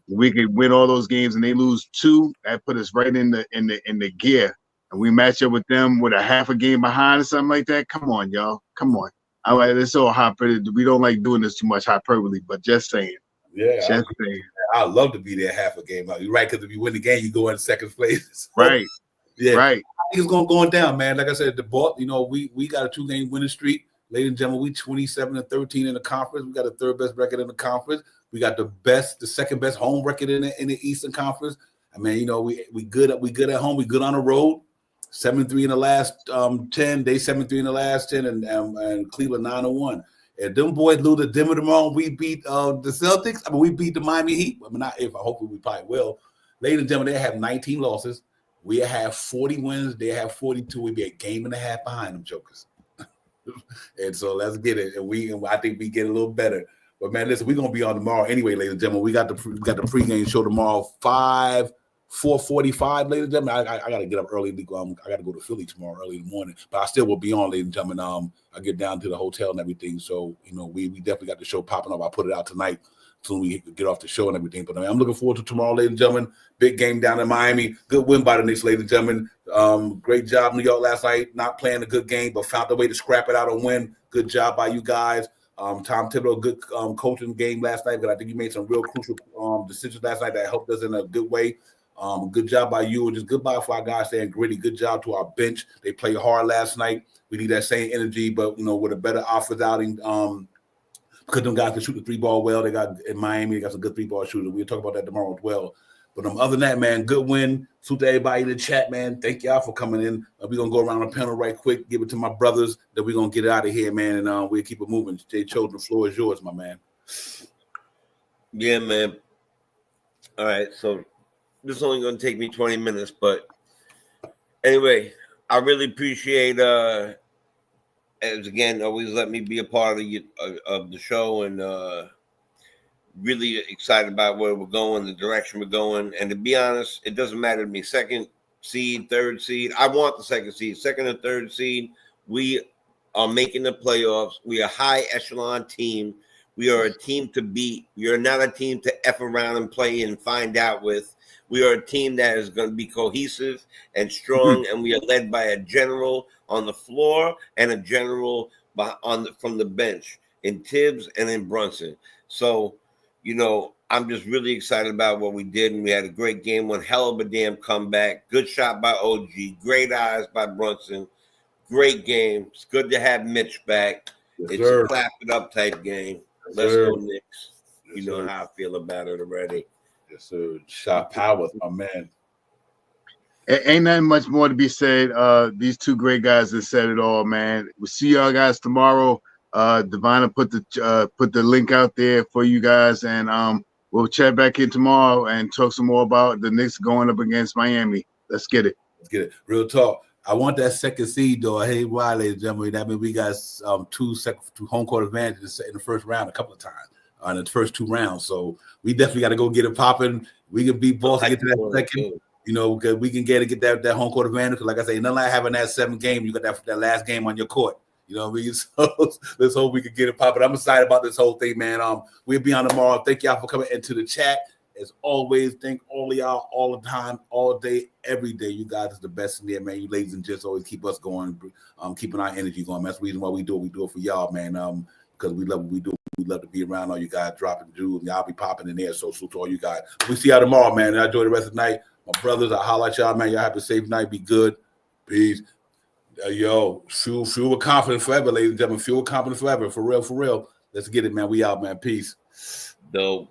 We could win all those games, and they lose 2. That put us right in the gear, and we match up with them with a half a game behind or something like that. Come on, y'all. Come on. All right, it's all hyperbole. We don't like doing this too much hyperbole, but just saying. Yeah, I'd love to be there half a game out. You're right, because if you win the game, you go in second place. Right. Yeah. Right. I think it's going down, man. Like I said, the ball, we got a 2-game winning streak. Ladies and gentlemen, we 27-13 in the conference. We got the 3rd best record in the conference. We got the 2nd best home record in the Eastern Conference. I mean, we good at home. We good on the road. 7-3 in the last 10. They 7-3 in the last 10, and Cleveland 9-1. If them boys lose to Denver tomorrow, we beat the Celtics. I mean, we beat the Miami Heat. I mean, not if. Hopefully, we probably will. Ladies and gentlemen, they have 19 losses. We have 40 wins. They have 42. We be a game and a half behind them jokers. And so let's get it. And I think we get a little better. But man, listen, we're gonna be on tomorrow anyway, ladies and gentlemen. We got the pregame show tomorrow, 5 4:45, ladies and gentlemen. I got to get up early. I got to go to Philly tomorrow early in the morning, but I still will be on, ladies and gentlemen. I get down to the hotel and everything, so we definitely got the show popping up. I put it out tonight soon we get off the show and everything. But I'm looking forward to tomorrow, ladies and gentlemen. Big game down in Miami. Good win by the Knicks, ladies and gentlemen. Great job, New York, last night. Not playing a good game, but found a way to scrap it out and win. Good job by you guys. Tom Thibodeau, good coaching game last night, but I think you made some real crucial decisions last night that helped us in a good way. Good job by you, and just goodbye for our guys staying gritty. Good job to our bench. They played hard last night. We need that same energy, but with a better offense outing. Because them guys can shoot the three ball well. They got in Miami, they got some good three ball shooters. We'll talk about that tomorrow as well. But other than that, man, good win. Salute to everybody in the chat, man. Thank y'all for coming in. We're gonna go around the panel right quick, give it to my brothers. Then we're gonna get out of here, man, and we'll keep it moving. Jay Chosen, the floor is yours, my man. Yeah, man. All right, so this is only gonna take me 20 minutes, but anyway, I really appreciate as again, always let me be a part of the show, and really excited about where we're going, the direction we're going. And to be honest, it doesn't matter to me. Second seed, third seed. I want the second seed. Second and third seed. We are making the playoffs. We are a high echelon team. We are a team to beat. We are not a team to F around and play and find out with. We are a team that is going to be cohesive and strong, and we are led by a general on the floor and a general from the bench in Tibbs and in Brunson. So, I'm just really excited about what we did, and we had a great game, one hell of a damn comeback. Good shot by OG, great eyes by Brunson, great game. It's good to have Mitch back. Yes, it's sir. A clap it up type game. Yes, Let's sir. go Knicks. Yes, You know sir. how I feel about it already. Yes, sir. Shot Powers, my man. Ain't nothing much more to be said. These two great guys have said it all, man. We'll see y'all guys tomorrow. Divina put the link out there for you guys, and we'll chat back in tomorrow and talk some more about the Knicks going up against Miami. Let's get it. Let's get it. Real talk. I want that second seed, though. Hey, why, ladies and gentlemen? That means we got two home court advantages in the first round a couple of times in the first two rounds. So we definitely got to go get it popping. We can beat Boston, get to that second. Because we can get that home court advantage. Because like I say, nothing like having that 7th game. You got that last game on your court. You know what I mean? So let's hope we can get it popping. I'm excited about this whole thing, man. We'll be on tomorrow. Thank y'all for coming into the chat. As always, thank all of y'all all the time, all day, every day. You guys is the best in there, man. You ladies and gents always keep us going, keeping our energy going. That's the reason why we do it. We do it for y'all, man. Because we love what we do. We love to be around all you guys dropping jewels. Y'all be popping in there. So salute to all you guys. We see y'all tomorrow, man. And enjoy the rest of the night. My brothers, I holler at y'all, man. Y'all have a safe night. Be good. Peace. Fuel with confidence forever, ladies and gentlemen. Fuel with confidence forever. For real, for real. Let's get it, man. We out, man. Peace. Dope.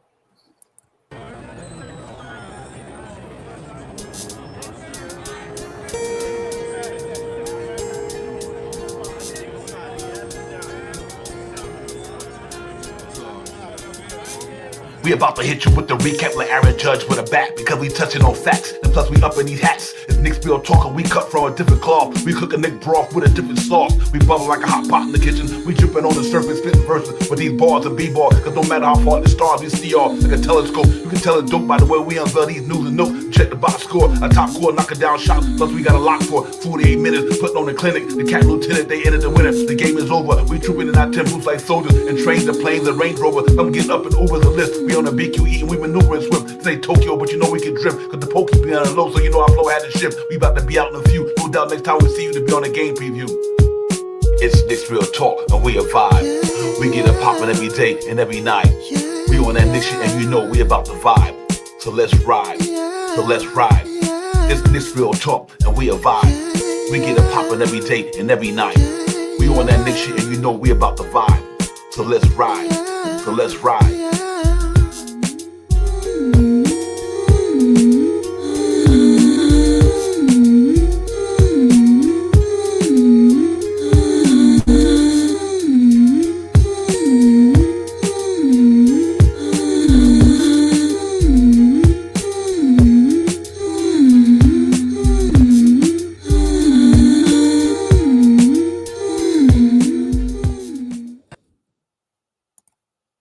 We about to hit you with the recap like Aaron Judge with a bat because we touching on facts. And plus we up in these hats. It's Knicks Bill talking. We cut from a different cloth. We cook a Nick broth with a different sauce. We bubble like a hot pot in the kitchen. We dripping on the surface, spitting verses with these bars and b-ball. Cause no matter how far the stars we see all like a telescope. You can tell it's dope by the way we unveil these news and notes. Check the box score, a top score, knocking down shots. Plus we got a lock for 48 minutes. Putting on the clinic, the cat lieutenant, they entered the winner. The game is over. We trooping in our temples like soldiers and train the planes and Range Rover. I'm getting up and over the list. We on the BQE and we maneuvering swift. This ain't Tokyo, but you know we can drift. Cause the pokey be on the low, so you know our flow had to shift. We about to be out in a few. No doubt next time we see you to be on a game preview. It's Knicks Real Talk and we a vibe. We get it popping every day and every night. We on that Knicks shit and you know we about the vibe. So let's ride. So let's ride. It's Knicks Real Talk and we a vibe. We get it popping every day and every night. We on that Knicks shit and you know we about the vibe. So let's ride. So let's ride.